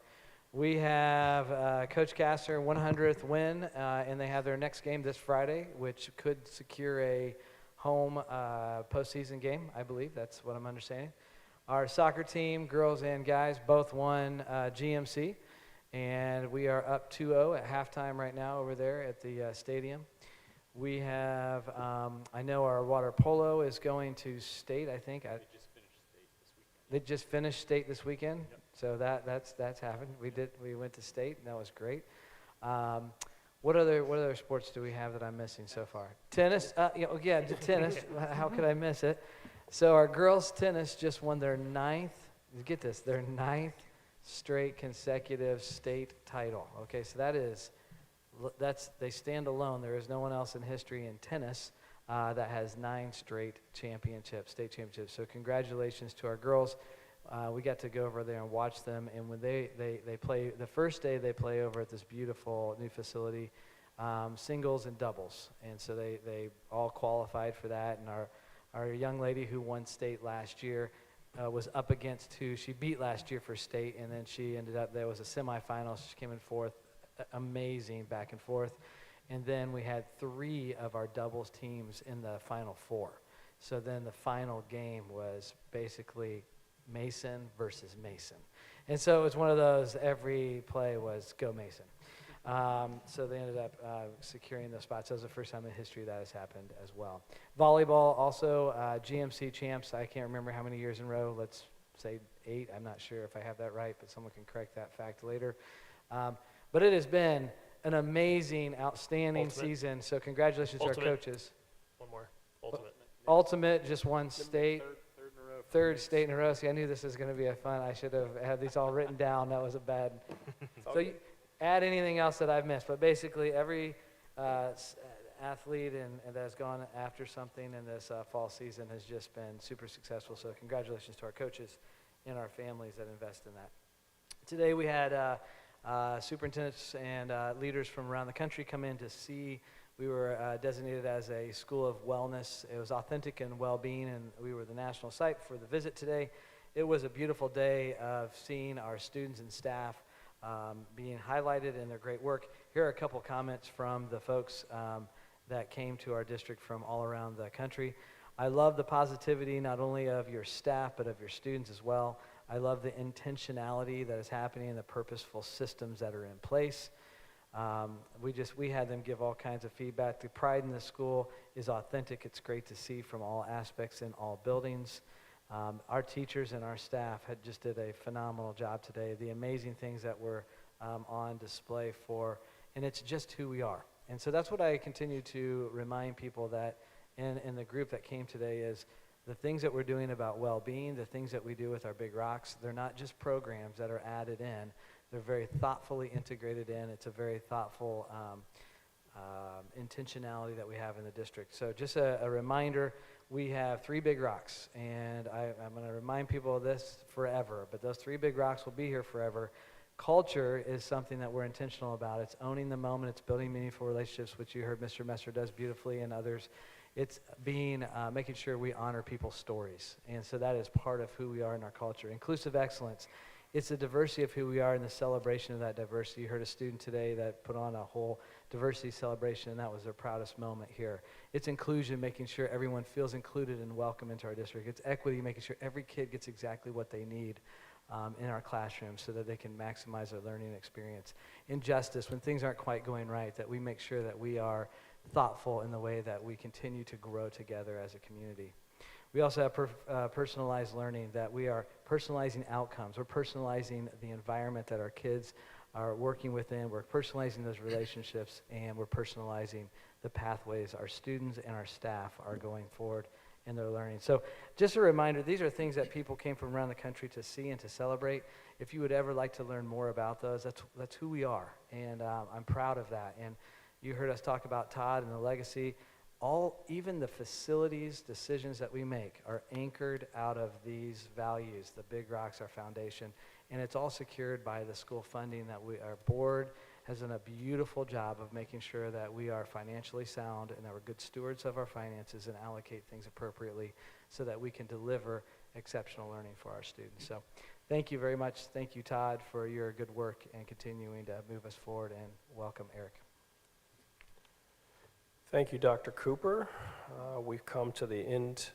Speaker 5: We have Coach Castor 100th win, and they have their next game this Friday, which could secure a home postseason game, I believe. That's what I'm understanding. Our soccer team, girls and guys, both won GMC, and we are up 2-0 at halftime right now over there at the stadium. We have, I know our water polo is going to state, I think. They just finished state this weekend, yep. So that's happened. We went to state, and that was great. What other sports do we have that I'm missing so far? Tennis, tennis. How could I miss it? So our girls tennis just won their 9th, get this, their 9th straight consecutive state title. Okay, so they stand alone. There is no one else in history in tennis that has 9 straight championships, state championships. So congratulations to our girls. We got to go over there and watch them, and when they play, the first day they play over at this beautiful new facility, singles and doubles. And so they all qualified for that, and our young lady who won state last year was up against who she beat last year for state, and then she ended up, there was a semifinal, she came in 4th, amazing back and forth. And then we had 3 of our doubles teams in the final 4. So then the final game was basically Mason versus Mason. And so it was one of those, every play was go Mason. So they ended up securing those spots. That was the first time in history that has happened as well. Volleyball also, GMC champs. I can't remember how many years in a row. Let's say 8. I'm not sure if I have that right, but someone can correct that fact later. But it has been an amazing, outstanding season. So congratulations to our coaches.
Speaker 10: One more. Ultimate.
Speaker 5: Ultimate just won state. Third state in a row. See, I knew this was going to be a fun. I should have had these all written down. That was a bad. So you add anything else that I've missed, but basically every athlete and that has gone after something in this fall season has just been super successful. So congratulations to our coaches and our families that invest in that. Today we had superintendents and leaders from around the country come in to see. We were designated as a school of wellness. It was authentic and well-being, and we were the national site for the visit today. It was a beautiful day of seeing our students and staff being highlighted in their great work. Here are a couple comments from the folks that came to our district from all around the country. I love the positivity not only of your staff, but of your students as well. I love the intentionality that is happening and the purposeful systems that are in place. We had them give all kinds of feedback. The pride in the school is authentic. It's great to see from all aspects in all buildings. Our teachers and our staff just did a phenomenal job today. The amazing things that were on display and it's just who we are. And so that's what I continue to remind people that in the group that came today is the things that we're doing about well-being, the things that we do with our Big Rocks, they're not just programs that are added in. They're very thoughtfully integrated in. It's a very thoughtful intentionality that we have in the district. So just a reminder, we have 3 Big Rocks, and I'm going to remind people of this forever, but those 3 Big Rocks will be here forever. Culture is something that we're intentional about. It's owning the moment. It's building meaningful relationships, which you heard Mr. Messer does beautifully, and others. It's making sure we honor people's stories. And so that is part of who we are in our culture. Inclusive excellence. It's the diversity of who we are and the celebration of that diversity. You heard a student today that put on a whole diversity celebration, and that was their proudest moment here. It's inclusion, making sure everyone feels included and welcome into our district. It's equity, making sure every kid gets exactly what they need in our classrooms so that they can maximize their learning experience. Injustice, when things aren't quite going right, that we make sure that we are thoughtful in the way that we continue to grow together as a community. We also have personalized learning, that we are personalizing outcomes. We're personalizing the environment that our kids are working within. We're personalizing those relationships, and we're personalizing the pathways our students and our staff are going forward in their learning. So just a reminder, these are things that people came from around the country to see and to celebrate. If you would ever like to learn more about those, that's who we are, and I'm proud of that. And you heard us talk about Todd and the legacy. Even the facilities decisions that we make are anchored out of these values. The Big Rocks, our foundation, and it's all secured by the school funding that our board has done a beautiful job of making sure that we are financially sound and that we're good stewards of our finances and allocate things appropriately so that we can deliver exceptional learning for our students. So thank you very much. Thank you, Todd, for your good work and continuing to move us forward, and welcome, Eric.
Speaker 2: Thank you, Dr. Cooper. We've come to the end.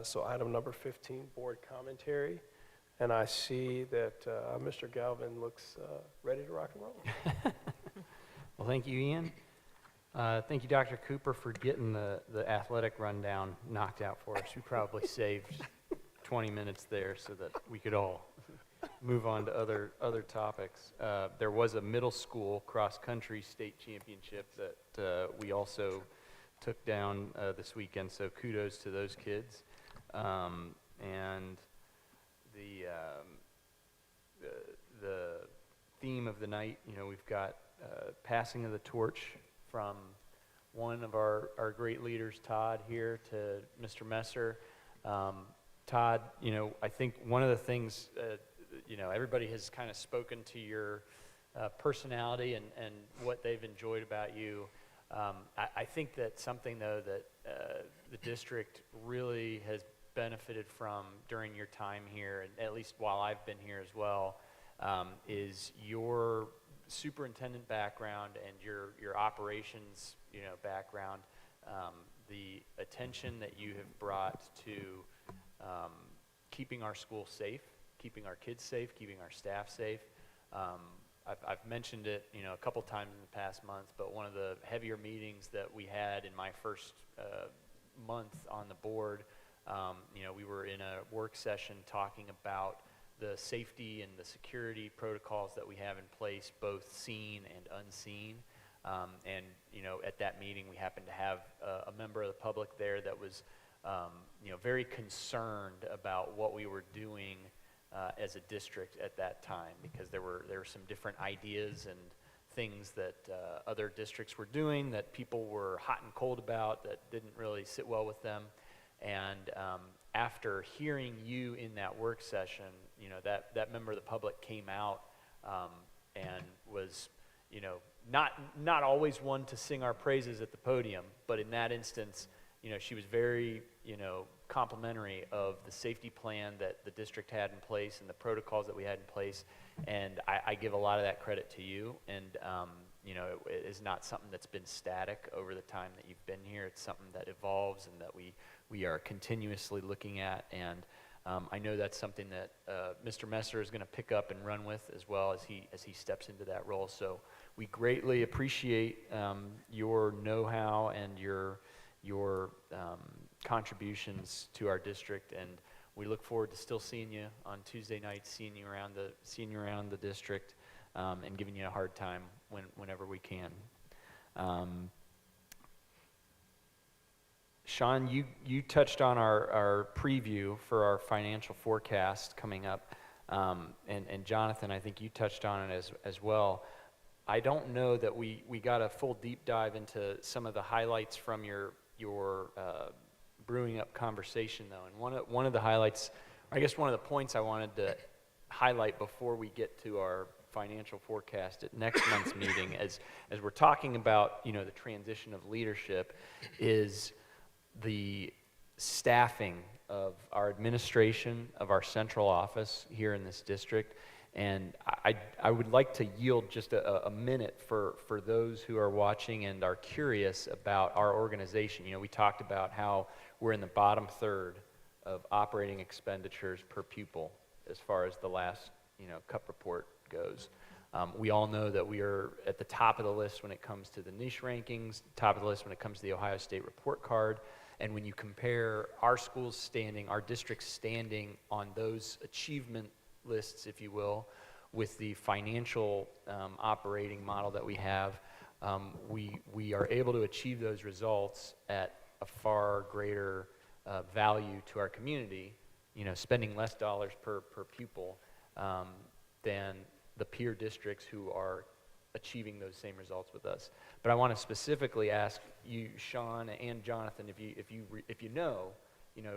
Speaker 2: So item number 15, board commentary. And I see that Mr. Galvin looks ready to rock and roll.
Speaker 7: Well, thank you, Ian. Thank you, Dr. Cooper, for getting the athletic rundown knocked out for us. We probably saved 20 minutes there so that we could all move on to other topics. There was a middle school cross-country state championship that we also took down this weekend, so kudos to those kids. And the theme of the night, we've got passing of the torch from one of our great leaders, Todd, here to Mr. Messer. Todd, I think one of the things, everybody has kind of spoken to your personality and what they've enjoyed about you. I think that something, though, that the district really has benefited from during your time here, and at least while I've been here as well, is your superintendent background and your operations, background, the attention that you have brought to keeping our school safe, keeping our kids safe, keeping our staff safe. I've mentioned it, a couple times in the past month, but one of the heavier meetings that we had in my first month on the board, we were in a work session talking about the safety and the security protocols that we have in place, both seen and unseen. And at that meeting, we happened to have a member of the public there that was, very concerned about what we were doing as a district at that time, because there were some different ideas and things that other districts were doing that people were hot and cold about that didn't really sit well with them. And after hearing you in that work session, that member of the public came out and was, not always one to sing our praises at the podium, but in that instance, she was very, complimentary of the safety plan that the district had in place and the protocols that we had in place. And I give a lot of that credit to you. And, it is not something that's been static over the time that you've been here. It's something that evolves and that we are continuously looking at. And I know that's something that Mr. Messer is going to pick up and run with as well as he steps into that role. So we greatly appreciate your know-how and your contributions to our district, and we look forward to still seeing you on Tuesday nights, seeing you around the district, and giving you a hard time whenever we can. Sean, you touched on our preview for our financial forecast coming up, and Jonathan, I think you touched on it as well. I don't know that we got a full deep dive into some of the highlights from your brewing up conversation, though. And one of the highlights, I guess one of the points I wanted to highlight before we get to our financial forecast at next month's meeting, as we're talking about the transition of leadership, is the staffing of our administration, of our central office here in this district. And I would like to yield just a minute for those who are watching and are curious about our organization. We talked about how we're in the bottom third of operating expenditures per pupil as far as the last CUP report goes. We all know that we are at the top of the list when it comes to the niche rankings, top of the list when it comes to the Ohio State report card. And when you compare our school's standing, our district's standing on those achievement lists, if you will, with the financial operating model that we have, we are able to achieve those results at a far greater value to our community, spending less dollars per pupil than the peer districts who are achieving those same results with us. But I want to specifically ask you, Sean and Jonathan, if you know,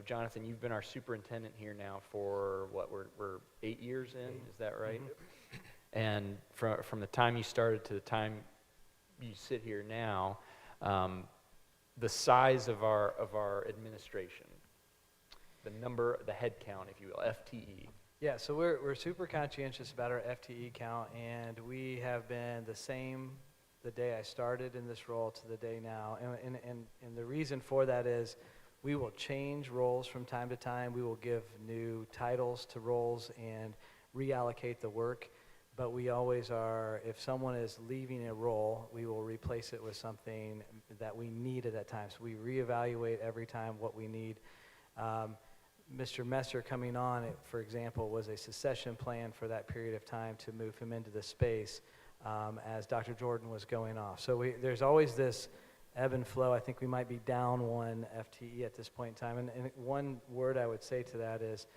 Speaker 7: Jonathan, you've been our superintendent here now for what, we're 8 years in, is that right? Mm-hmm. And from the time you started to the time you sit here now, the size of our administration, the head count, if you will, FTE.
Speaker 5: Yeah, so we're super conscientious about our FTE count, and we have been the same the day I started in this role to the day now. And the reason for that is we will change roles from time to time. We will give new titles to roles and reallocate the work. But we always are, if someone is leaving a role, we will replace it with something that we need at that time. So we reevaluate every time what we need. Mr. Messer coming on, for example, was a succession plan for that period of time to move him into the space as Dr. Jordan was going off. So there's always this ebb and flow. I think we might be down one FTE at this point in time. And one word I would say to that is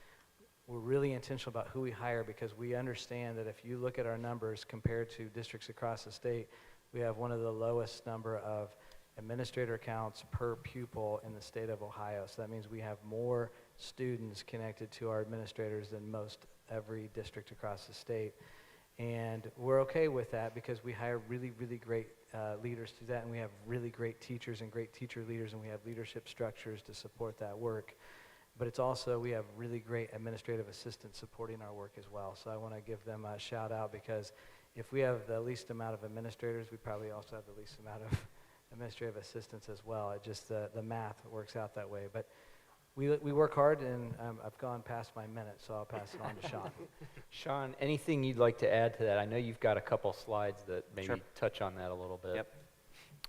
Speaker 5: we're really intentional about who we hire, because we understand that if you look at our numbers compared to districts across the state, we have one of the lowest number of administrator counts per pupil in the state of Ohio. So that means we have more students connected to our administrators than most every district across the state. And we're okay with that because we hire really, really great leaders to that, and we have really great teachers and great teacher leaders, and we have leadership structures to support that work. But it's also, we have really great administrative assistants supporting our work as well. So I want to give them a shout out, because if we have the least amount of administrators, we probably also have the least amount of administrative assistants as well. It just, the math works out that way. But we work hard, and I've gone past my minute, so I'll pass it on to Sean.
Speaker 7: Sean, anything you'd like to add to that? I know you've got a couple slides that maybe
Speaker 8: Sure.
Speaker 7: touch on that a little bit.
Speaker 8: Yep.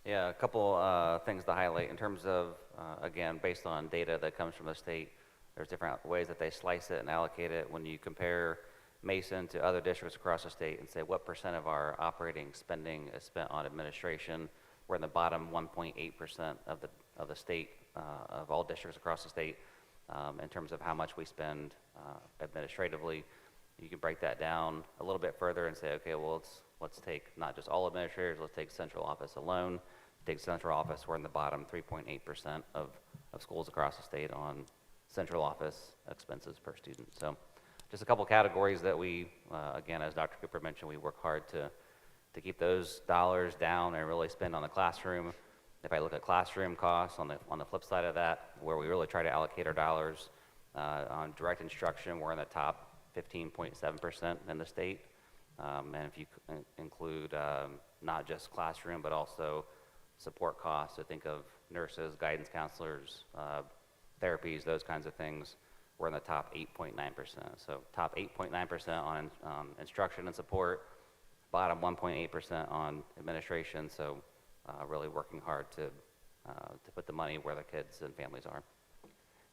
Speaker 8: Yeah, a couple things to highlight in terms of, again, based on data that comes from the state. There's different ways that they slice it and allocate it. When you compare Mason to other districts across the state and say what % of our operating spending is spent on administration, we're in the bottom 1.8% of the state, of all districts across the state, in terms of how much we spend administratively. You can break that down a little bit further and say, okay, well, let's take not just all administrators, let's take central office alone. Take central office, we're in the bottom 3.8% of schools across the state on central office expenses per student. So just a couple categories that we, again, as Dr. Cooper mentioned, we work hard to keep those dollars down and really spend on the classroom. If I look at classroom costs on the flip side of that, where we really try to allocate our dollars on direct instruction, we're in the top 15.7% in the state. And if you include not just classroom, but also support costs, so think of nurses, guidance counselors, therapies, those kinds of things, we're in the top 8.9%. So top 8.9% on instruction and support, bottom 1.8% on administration. So really working hard to put the money where the kids and families are.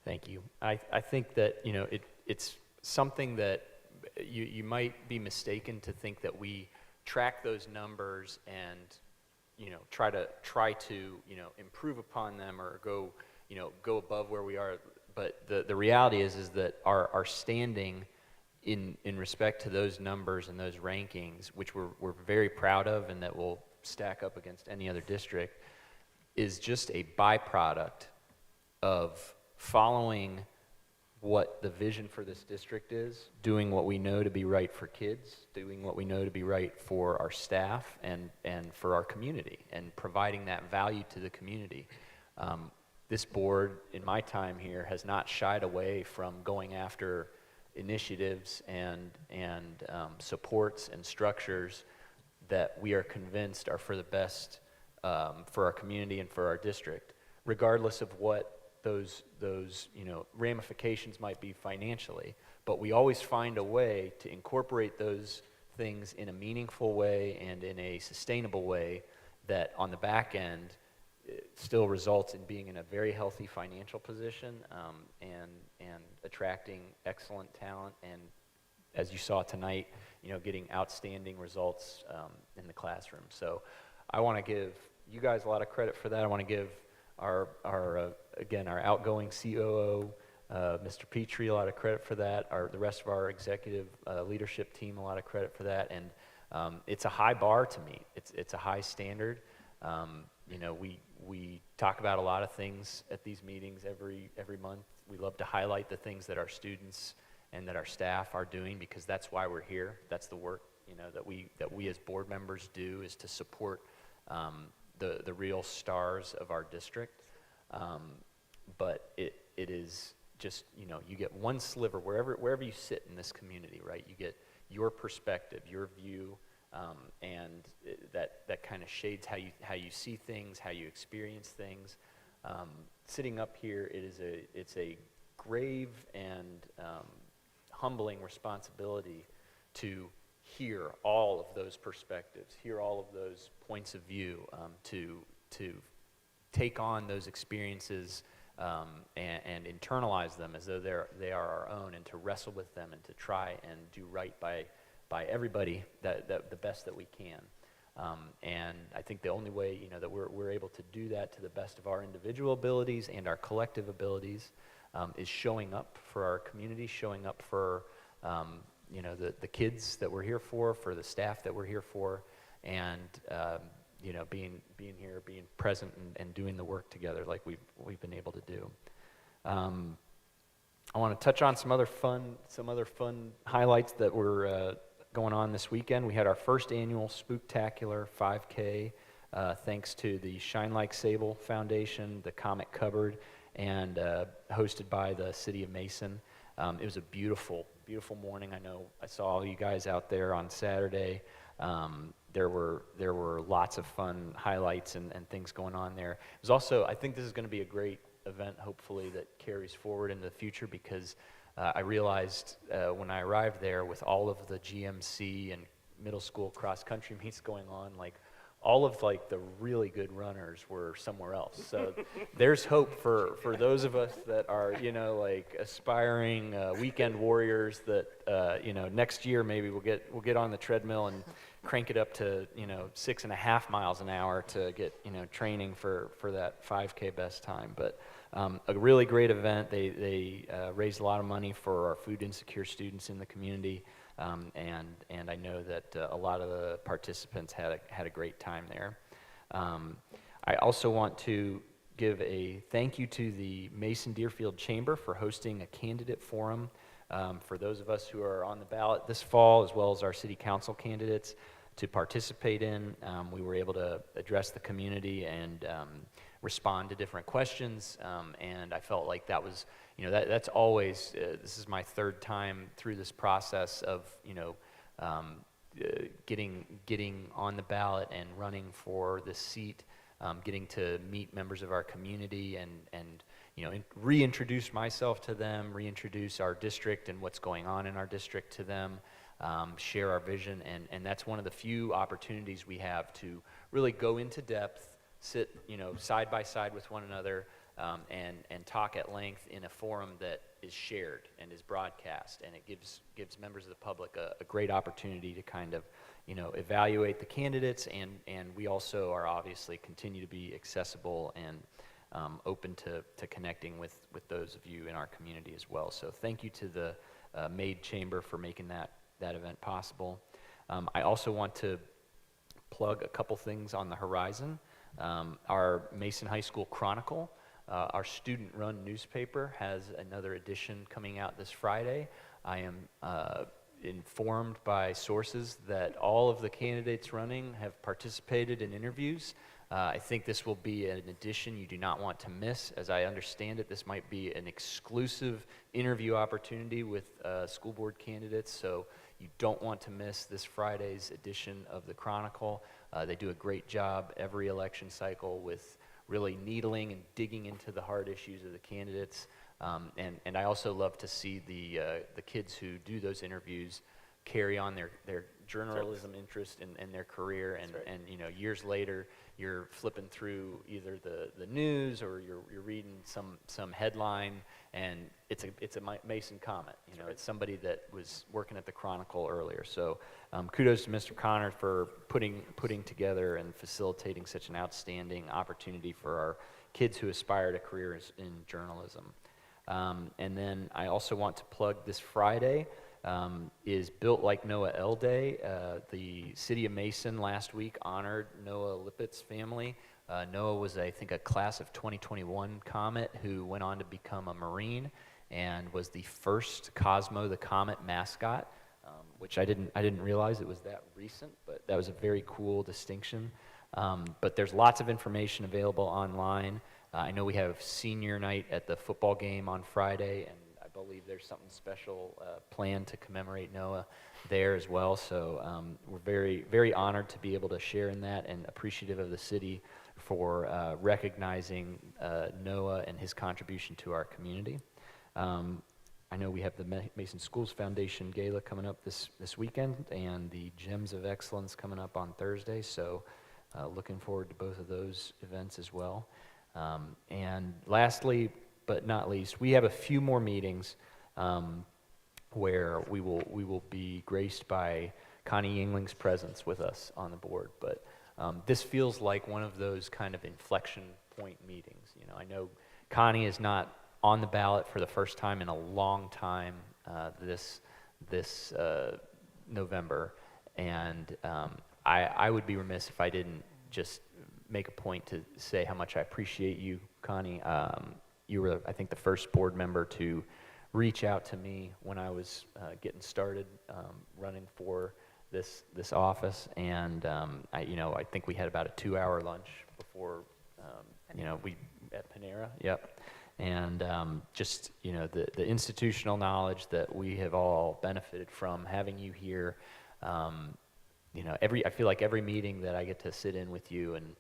Speaker 7: Thank you. I think that, it's something that you might be mistaken to think that we track those numbers and, try to improve upon them or go above where we are. But the reality is that our standing in respect to those numbers and those rankings, which we're very proud of and that will stack up against any other district, is just a byproduct of following what the vision for this district is, doing what we know to be right for kids, doing what we know to be right for our staff and for our community, and providing that value to the community. This board, in my time here, has not shied away from going after initiatives and supports and structures that we are convinced are for the best for our community and for our district, regardless of what those ramifications might be financially. But we always find a way to incorporate those things in a meaningful way and in a sustainable way that on the back end still results in being in a very healthy financial position and attracting excellent talent, and as you saw tonight, getting outstanding results in the classroom. So I want to give you guys a lot of credit for that. I want to give our outgoing COO, Mr. Petrie, a lot of credit for that. The rest of our executive leadership team, a lot of credit for that. And it's a high bar to meet. It's a high standard. We talk about a lot of things at these meetings every month. We love to highlight the things that our students and that our staff are doing, because that's why we're here. That's the work that we as board members do, is to support the real stars of our district. But it is just, you get one sliver wherever you sit in this community, right? You get your perspective, your view, and that kind of shades how you see things, how you experience things. Sitting up here, it's a grave and humbling responsibility to hear all of those perspectives, hear all of those points of view, to take on those experiences and internalize them as though they are our own, and to wrestle with them and to try and do right by everybody the best that we can. And I think the only way that we're able to do that to the best of our individual abilities and our collective abilities is showing up for our community, showing up for the kids that we're here for the staff that we're here for, and being here, being present, and doing the work together like we've been able to do. I want to touch on some other fun highlights that were going on this weekend. We had our first annual Spooktacular 5K, thanks to the Shine Like Sable Foundation, the Comic Cupboard, and hosted by the City of Mason. It was a beautiful, beautiful morning. I know I saw all you guys out there on Saturday. There were lots of fun highlights and things going on there. It was also, I think this is going to be a great event, hopefully, that carries forward into the future, because I realized when I arrived there, with all of the GMC and middle school cross-country meets going on, all of the really good runners were somewhere else. So there's hope for those of us that are aspiring weekend warriors that next year maybe we'll get on the treadmill and crank it up to 6.5 miles an hour to get training for that 5K best time. But a really great event. They raised a lot of money for our food insecure students in the community. And I know that a lot of the participants had a great time there. I also want to give a thank you to the Mason Deerfield Chamber for hosting a candidate forum for those of us who are on the ballot this fall, as well as our city council candidates to participate in. We were able to address the community and respond to different questions, and I felt like that was, that's always, this is my third time through this process of, getting on the ballot and running for this seat, getting to meet members of our community and reintroduce myself to them, reintroduce our district and what's going on in our district to them, share our vision, and that's one of the few opportunities we have to really go into depth, sit, side by side with one another, and talk at length in a forum that is shared and is broadcast, and it gives members of the public a great opportunity to kind of, evaluate the candidates, and we also are obviously continue to be accessible and open to connecting with those of you in our community as well. So thank you to the Maid Chamber for making that event possible. I also want to plug a couple things on the horizon. Our Mason High School Chronicle, our student-run newspaper, has another edition coming out this Friday. I am informed by sources that all of the candidates running have participated in interviews. I think this will be an edition you do not want to miss. As I understand it, this might be an exclusive interview opportunity with school board candidates, so you don't want to miss this Friday's edition of the Chronicle. They do a great job every election cycle with really needling and digging into the hard issues of the candidates. And I also love to see the kids who do those interviews carry on their journalism interest and their career, and years later you're flipping through either the news or you're reading some headline, and it's a Mason comment. It's somebody that was working at the Chronicle earlier. So kudos to Mr. Connor for putting together and facilitating such an outstanding opportunity for our kids who aspire to careers in journalism. And then I also want to plug this Friday is Built Like Noah L Day. The city of Mason last week honored Noah Lippett's family. Noah was, I think, a class of 2021 Comet who went on to become a Marine and was the first Cosmo the Comet mascot, which I didn't realize it was that recent, but that was a very cool distinction. But there's lots of information available online. I know we have senior night at the football game on Friday, and I believe there's something special planned to commemorate Noah there as well. So we're very, very honored to be able to share in that and appreciative of the city for recognizing Noah and his contribution to our community. I know we have the Mason Schools Foundation Gala coming up this weekend, and the Gems of Excellence coming up on Thursday. So looking forward to both of those events as well. And lastly, but not least, we have a few more meetings where we will be graced by Connie Yingling's presence with us on the board. But this feels like one of those kind of inflection point meetings. I know Connie is not on the ballot for the first time in a long time this November, and I would be remiss if I didn't just make a point to say how much I appreciate you, Connie. You were, I think, the first board member to reach out to me when I was getting started running for this office, and I think we had about a 2-hour lunch before we at Panera. Yep. And just the institutional knowledge that we have all benefited from having you here. I feel like every meeting that I get to sit in with you and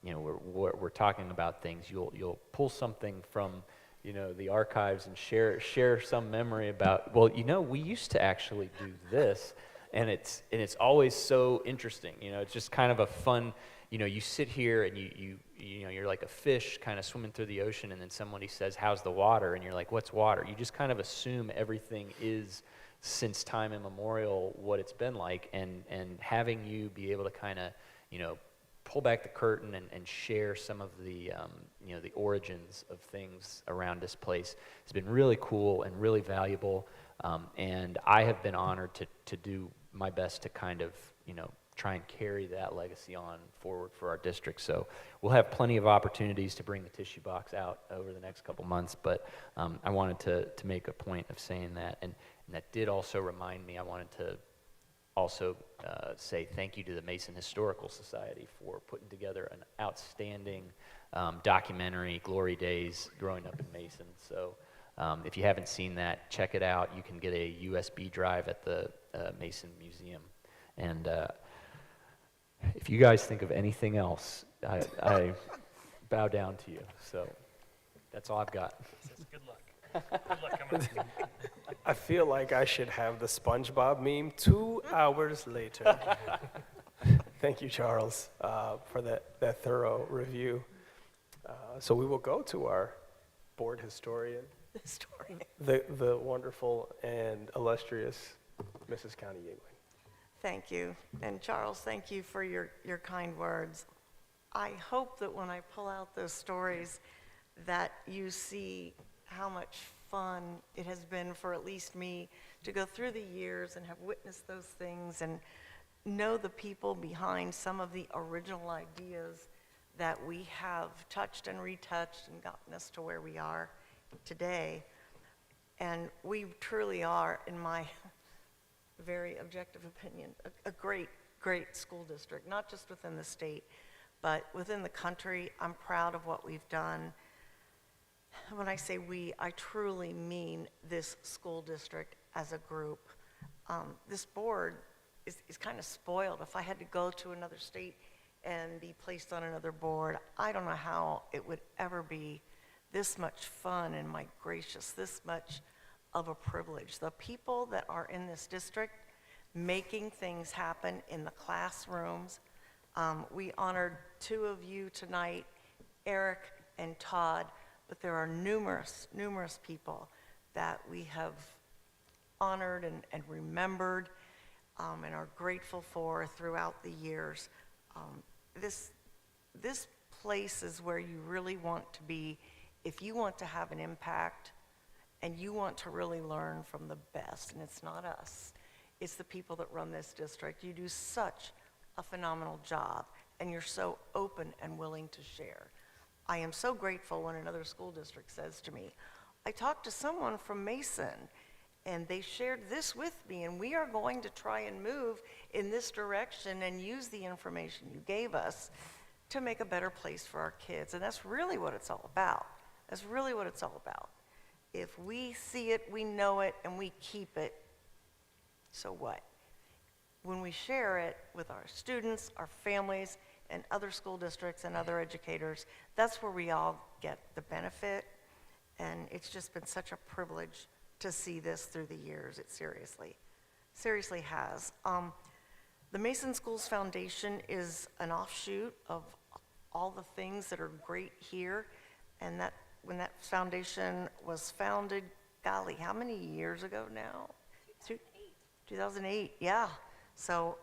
Speaker 7: we're talking about things, you'll pull something from the archives and share some memory about, we used to actually do this, and it's always so interesting. It's just kind of a fun, you sit here and you're like a fish kind of swimming through the ocean, and then somebody says, "How's the water?" And you're like, "What's water?" You just kind of assume everything is, since time immemorial, what it's been like, and having you be able to kind of pull back the curtain and share some of the the origins of things around this place has been really cool and really valuable, and I have been honored to do my best to kind of try and carry that legacy on forward for our district. So we'll have plenty of opportunities to bring the tissue box out over the next couple months, but I wanted to make a point of saying that, and that did also remind me, I wanted to also say thank you to the Mason Historical Society for putting together an outstanding documentary, Glory Days, Growing Up in Mason. So if you haven't seen that, check it out. You can get a USB drive at the Mason Museum. And if you guys think of anything else, I bow down to you. So That's all I've got.
Speaker 10: He says, good luck. Good luck coming up.
Speaker 2: I feel like I should have the SpongeBob meme 2 hours later. Thank you, Charles, for that thorough review. So we will go to our board historian, the wonderful and illustrious Mrs. Connie Yingling.
Speaker 11: Thank you. And Charles, thank you for your kind words. I hope that when I pull out those stories that you see how much fun it has been for at least me to go through the years and have witnessed those things and know the people behind some of the original ideas that we have touched and retouched and gotten us to where we are today. And we truly are, in my very objective opinion, a great, great school district, not just within the state, but within the country. I'm proud of what we've done. When I say we, I truly mean this school district as a group. This board is kind of spoiled. If I had to go to another state and be placed on another board, I don't know how it would ever be this much fun and, my gracious, this much of a privilege. The people that are in this district making things happen in the classrooms. We honored 2 of you tonight, Eric and Todd, but there are numerous, numerous people that we have honored and remembered and are grateful for throughout the years. This place is where you really want to be if you want to have an impact and you want to really learn from the best. And it's not us, it's the people that run this district. You do such a phenomenal job, and you're so open and willing to share. I am so grateful when another school district says to me, I talked to someone from Mason, and they shared this with me, and we are going to try and move in this direction and use the information you gave us to make a better place for our kids. And that's really what it's all about. That's really what it's all about. If we see it, we know it, and we keep it, so what? When we share it with our students, our families, and other school districts and other educators, that's where we all get the benefit. And it's just been such a privilege to see this through the years. It seriously has. The Mason Schools Foundation is an offshoot of all the things that are great here. And that when that foundation was founded, golly, how many years ago now? 2008, yeah. So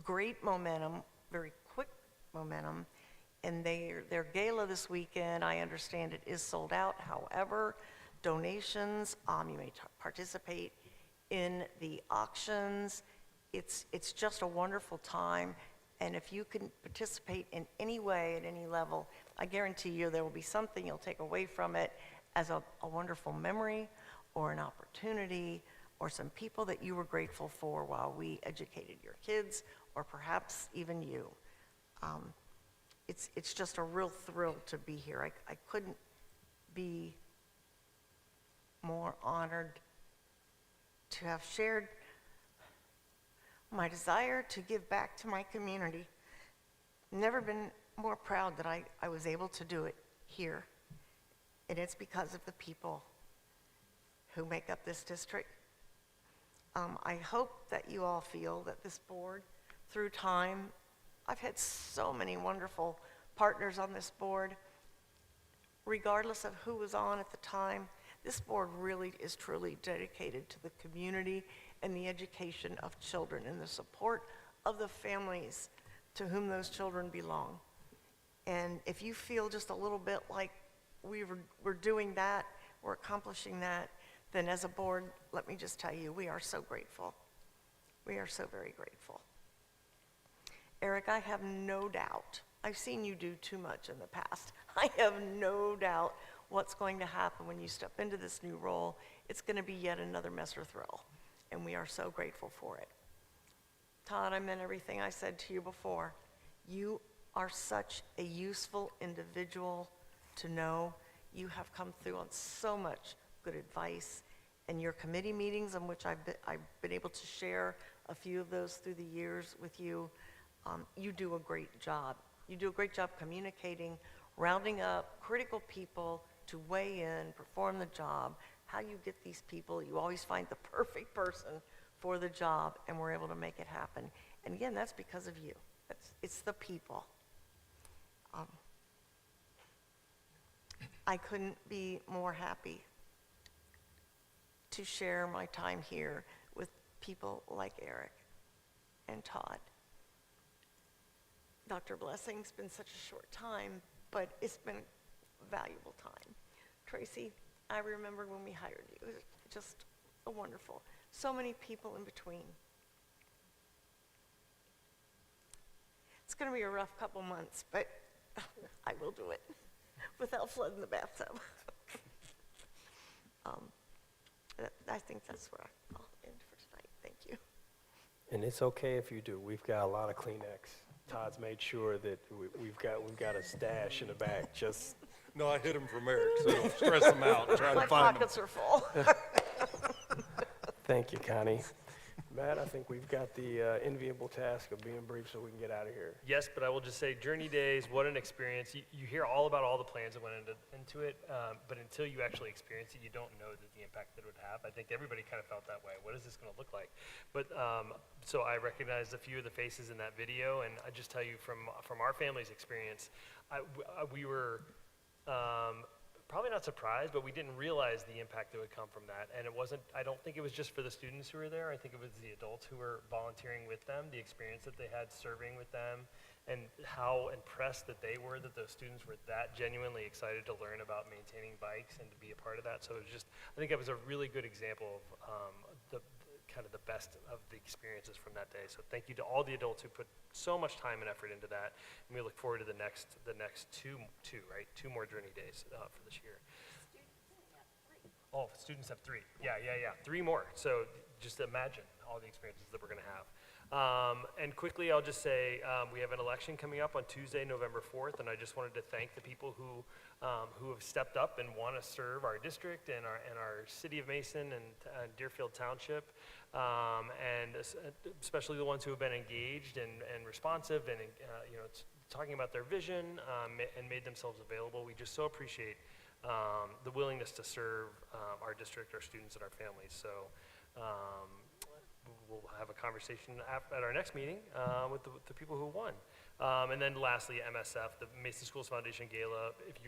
Speaker 11: great momentum, very quick momentum. And their gala this weekend, I understand it is sold out. However, donations, you may participate in the auctions. It's just a wonderful time. And if you can participate in any way at any level, I guarantee you there will be something you'll take away from it as a wonderful memory or an opportunity or some people that you were grateful for while we educated your kids, or perhaps even you. It's just a real thrill to be here. I couldn't be more honored to have shared my desire to give back to my community. Never been more proud that I was able to do it here. And it's because of the people who make up this district. I hope that you all feel that this board, through time, I've had so many wonderful partners on this board. Regardless of who was on at the time, this board really is truly dedicated to the community and the education of children and the support of the families to whom those children belong. And if you feel just a little bit like we're doing that, we're accomplishing that, then as a board, let me just tell you, we are so grateful. We are so very grateful. Eric, I have no doubt, I've seen you do too much in the past. I have no doubt what's going to happen when you step into this new role. It's going to be yet another Messer thrill, and we are so grateful for it. Todd, I meant everything I said to you before. You are such a useful individual to know. You have come through on so much good advice, and your committee meetings, in which I've been able to share a few of those through the years with you, you do a great job. You do a great job communicating, rounding up critical people to weigh in, perform the job, how you get these people. You always find the perfect person for the job, and we're able to make it happen. And again, that's because of you. It's the people. I couldn't be more happy to share my time here with people like Eric and Todd. Dr. Blessing's been such a short time, but it's been a valuable time. Tracy, I remember when we hired you. It was just wonderful. So many people in between. It's going to be a rough couple months, but I will do it without flooding the bathtub. I think that's where I'll end for tonight. Thank you.
Speaker 2: And it's okay if you do. We've got a lot of Kleenex. Todd's made sure that we've got a stash in the back. Just
Speaker 13: No, I hid them from Eric, so don't stress them out trying
Speaker 11: My
Speaker 13: to find them.
Speaker 11: pockets are full.
Speaker 2: thank you, Connie. Matt, I think we've got the enviable task of being brief so we can get out of here.
Speaker 10: Yes, but I will just say Journey Days, what an experience. You hear all about all the plans that went into it, but until you actually experience it, you don't know the impact that it would have. I think everybody kind of felt that way. What is this going to look like? But so I recognized a few of the faces in that video, and I just tell you from our family's experience, we were probably not surprised, but we didn't realize the impact that would come from that. And it wasn't, I don't think it was just for the students who were there. I think it was the adults who were volunteering with them, the experience that they had serving with them, and how impressed that they were that those students were that genuinely excited to learn about maintaining bikes and to be a part of that. So it was just, I think it was a really good example of kind of the best of the experiences from that day. So thank you to all the adults who put so much time and effort into that, and we look forward to the next two more Journey Days for this year. Oh, students have three. Yeah, 3 more. So just imagine all the experiences that we're going to have. And quickly, I'll just say we have an election coming up on Tuesday, November 4th, and I just wanted to thank the people who have stepped up and want to serve our district and our city of Mason and Deerfield Township, and especially the ones who have been engaged and responsive and talking about their vision and made themselves available. We just so appreciate the willingness to serve our district, our students, and our families. So. We'll have a conversation at our next meeting with the people who won. And then lastly, MSF, the Mason Schools Foundation Gala. If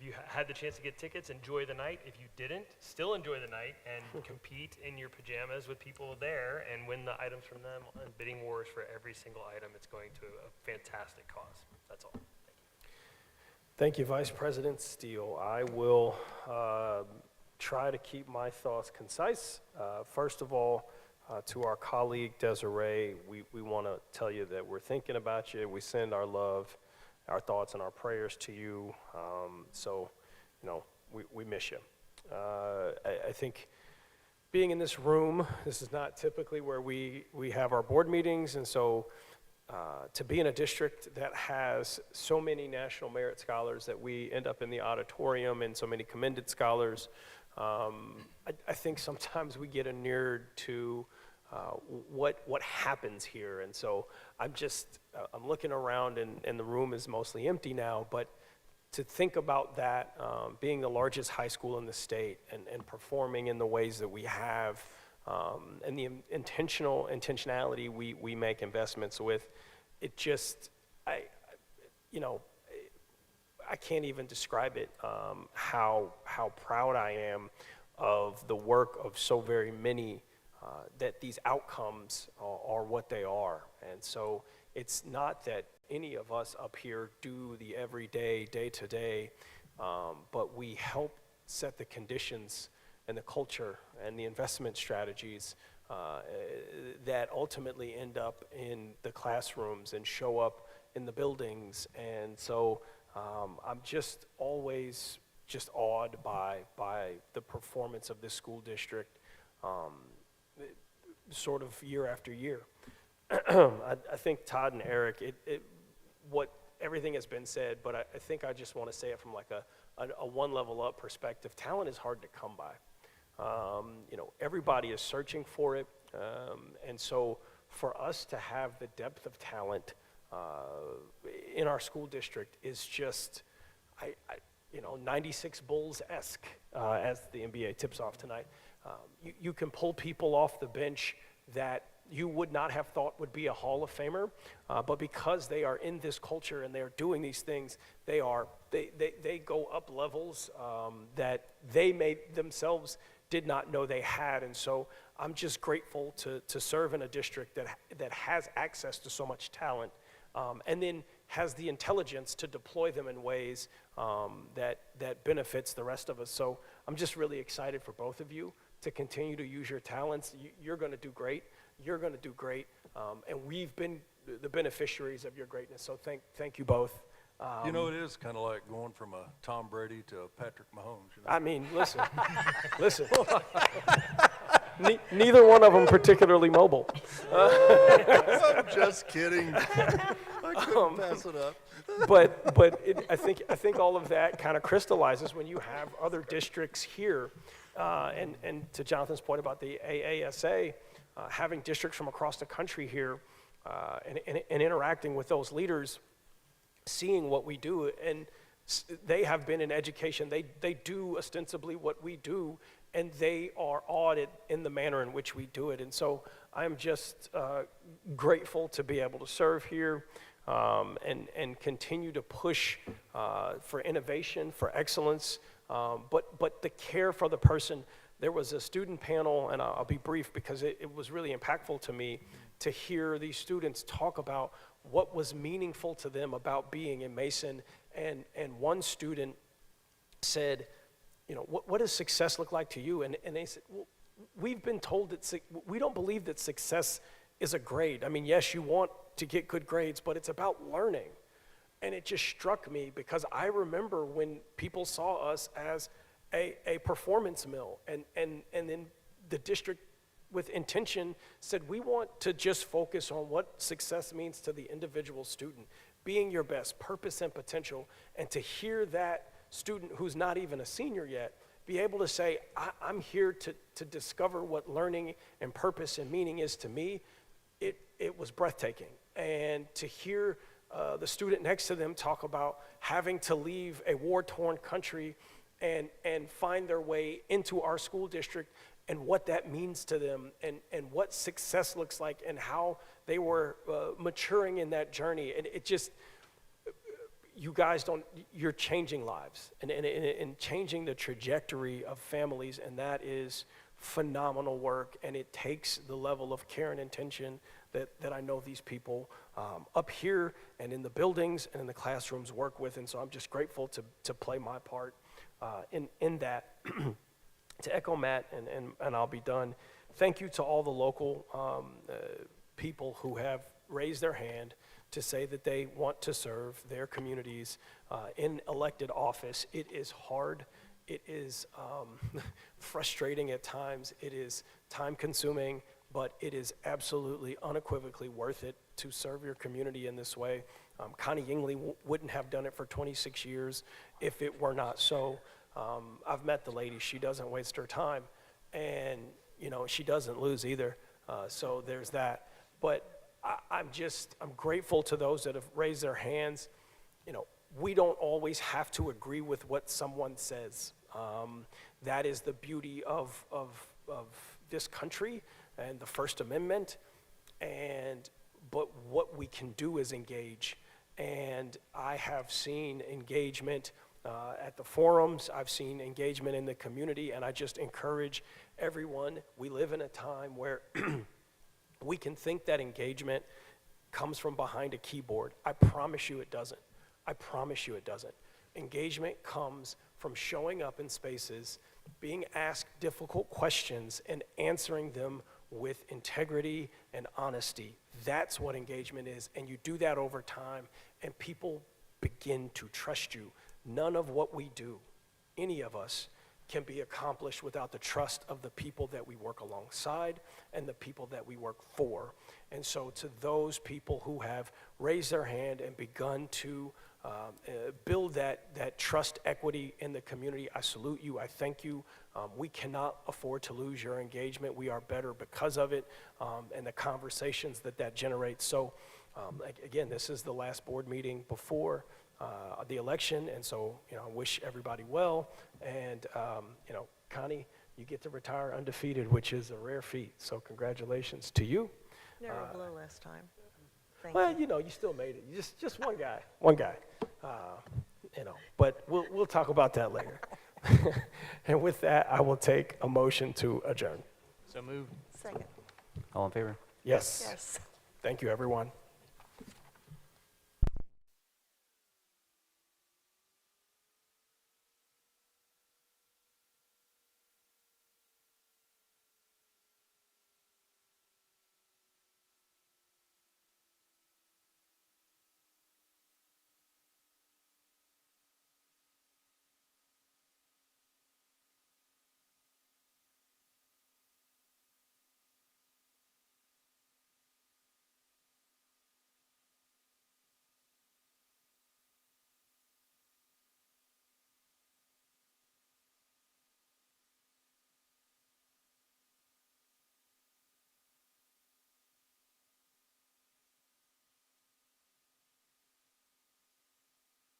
Speaker 10: you had the chance to get tickets, enjoy the night. If you didn't, still enjoy the night and compete in your pajamas with people there and win the items from them and bidding wars for every single item. It's going to a fantastic cause. That's all.
Speaker 2: Thank you, Vice President Steele. I will try to keep my thoughts concise. First of all, to our colleague Desiree, we want to tell you that we're thinking about you. We send our love, our thoughts, and our prayers to you. We miss you. I think being in this room, this is not typically where we have our board meetings, and so to be in a district that has so many National Merit Scholars that we end up in the auditorium and so many commended scholars, I think sometimes we get inured to what happens here, and so I'm looking around and the room is mostly empty now, but to think about that, being the largest high school in the state and performing in the ways that we have, and the intentionality we make investments with, it just, I can't even describe it, how proud I am of the work of so very many, that these outcomes are what they are. And so it's not that any of us up here do the everyday, day-to-day, but we help set the conditions and the culture and the investment strategies that ultimately end up in the classrooms and show up in the buildings. And so I'm just always awed by the performance of this school district, sort of year after year. I think Todd and Eric, everything has been said, but I think I just want to say it from like a one level up perspective. Talent is hard to come by. Everybody is searching for it, and so for us to have the depth of talent in our school district is just 96 Bulls-esque as the NBA tips off tonight. You can pull people off the bench that you would not have thought would be a Hall of Famer, but because they are in this culture and they're doing these things, they go up levels that they themselves did not know they had. And so I'm just grateful to serve in a district that has access to so much talent, and then has the intelligence to deploy them in ways that benefits the rest of us. So I'm just really excited for both of you to continue to use your talents. You're going to do great. You're going to do great, and we've been the beneficiaries of your greatness. So thank you both.
Speaker 13: It is kind of like going from a Tom Brady to a Patrick Mahomes.
Speaker 2: I mean, listen. Neither one of them particularly mobile.
Speaker 13: I'm just kidding. I couldn't pass it up.
Speaker 2: But I think all of that kind of crystallizes when you have other districts here, and to Jonathan's point about the AASA, having districts from across the country here, and interacting with those leaders, seeing what we do, and they have been in education. They do ostensibly what we do, and they are awed in the manner in which we do it. And so I'm just grateful to be able to serve here, and continue to push for innovation, for excellence, but the care for the person. There was a student panel, and I'll be brief because it was really impactful to me to hear these students talk about what was meaningful to them about being in Mason. And one student said, what does success look like to you? And they said, well, we've been told that we don't believe that success is a grade. I mean, yes, you want to get good grades, but it's about learning. And it just struck me because I remember when people saw us as a performance mill, and then the district with intention said, we want to just focus on what success means to the individual student, being your best, purpose and potential. And to hear that student who's not even a senior yet be able to say, I'm here to discover what learning and purpose and meaning is to me, it was breathtaking. And to hear the student next to them talk about having to leave a war-torn country and find their way into our school district, and what that means to them, and what success looks like, and how they were maturing in that journey. And it just, you guys you're changing lives and changing the trajectory of families, and that is phenomenal work, and it takes the level of care and intention that I know these people up here and in the buildings and in the classrooms work with. And so I'm just grateful to play my part in that. To echo Matt, and I'll be done, thank you to all the local people who have raised their hand to say that they want to serve their communities in elected office. It is hard. It is frustrating at times. It is time-consuming, but it is absolutely unequivocally worth it to serve your community in this way. Connie Yingley wouldn't have done it for 26 years if it were not so. I've met the lady. She doesn't waste her time, and she doesn't lose either. So there's that. But I'm grateful to those that have raised their hands. We don't always have to agree with what someone says. That is the beauty of this country and the First Amendment. But what we can do is engage. And I have seen engagement at the forums. I've seen engagement in the community, and I just encourage everyone. We live in a time where we can think that engagement comes from behind a keyboard. I promise you it doesn't. I promise you it doesn't. Engagement comes from showing up in spaces, being asked difficult questions, and answering them with integrity and honesty. That's what engagement is, and you do that over time, and people begin to trust you. None of what we do, any of us, can be accomplished without the trust of the people that we work alongside and the people that we work for. And so to those people who have raised their hand and begun to build that trust equity in the community, I salute you, I thank you. We cannot afford to lose your engagement. We are better because of it, and the conversations that generates. So again, this is the last board meeting before the election, and so, wish everybody well. And, Connie, you get to retire undefeated, which is a rare feat, so congratulations to you.
Speaker 11: Narrow blow last time. Thank
Speaker 2: Well,
Speaker 11: you.
Speaker 2: you still made it. Just one guy. But we'll talk about that later. And with that, I will take a motion to adjourn.
Speaker 7: So moved.
Speaker 11: Second.
Speaker 8: All in favor?
Speaker 2: Yes.
Speaker 11: Yes.
Speaker 2: Thank you, everyone.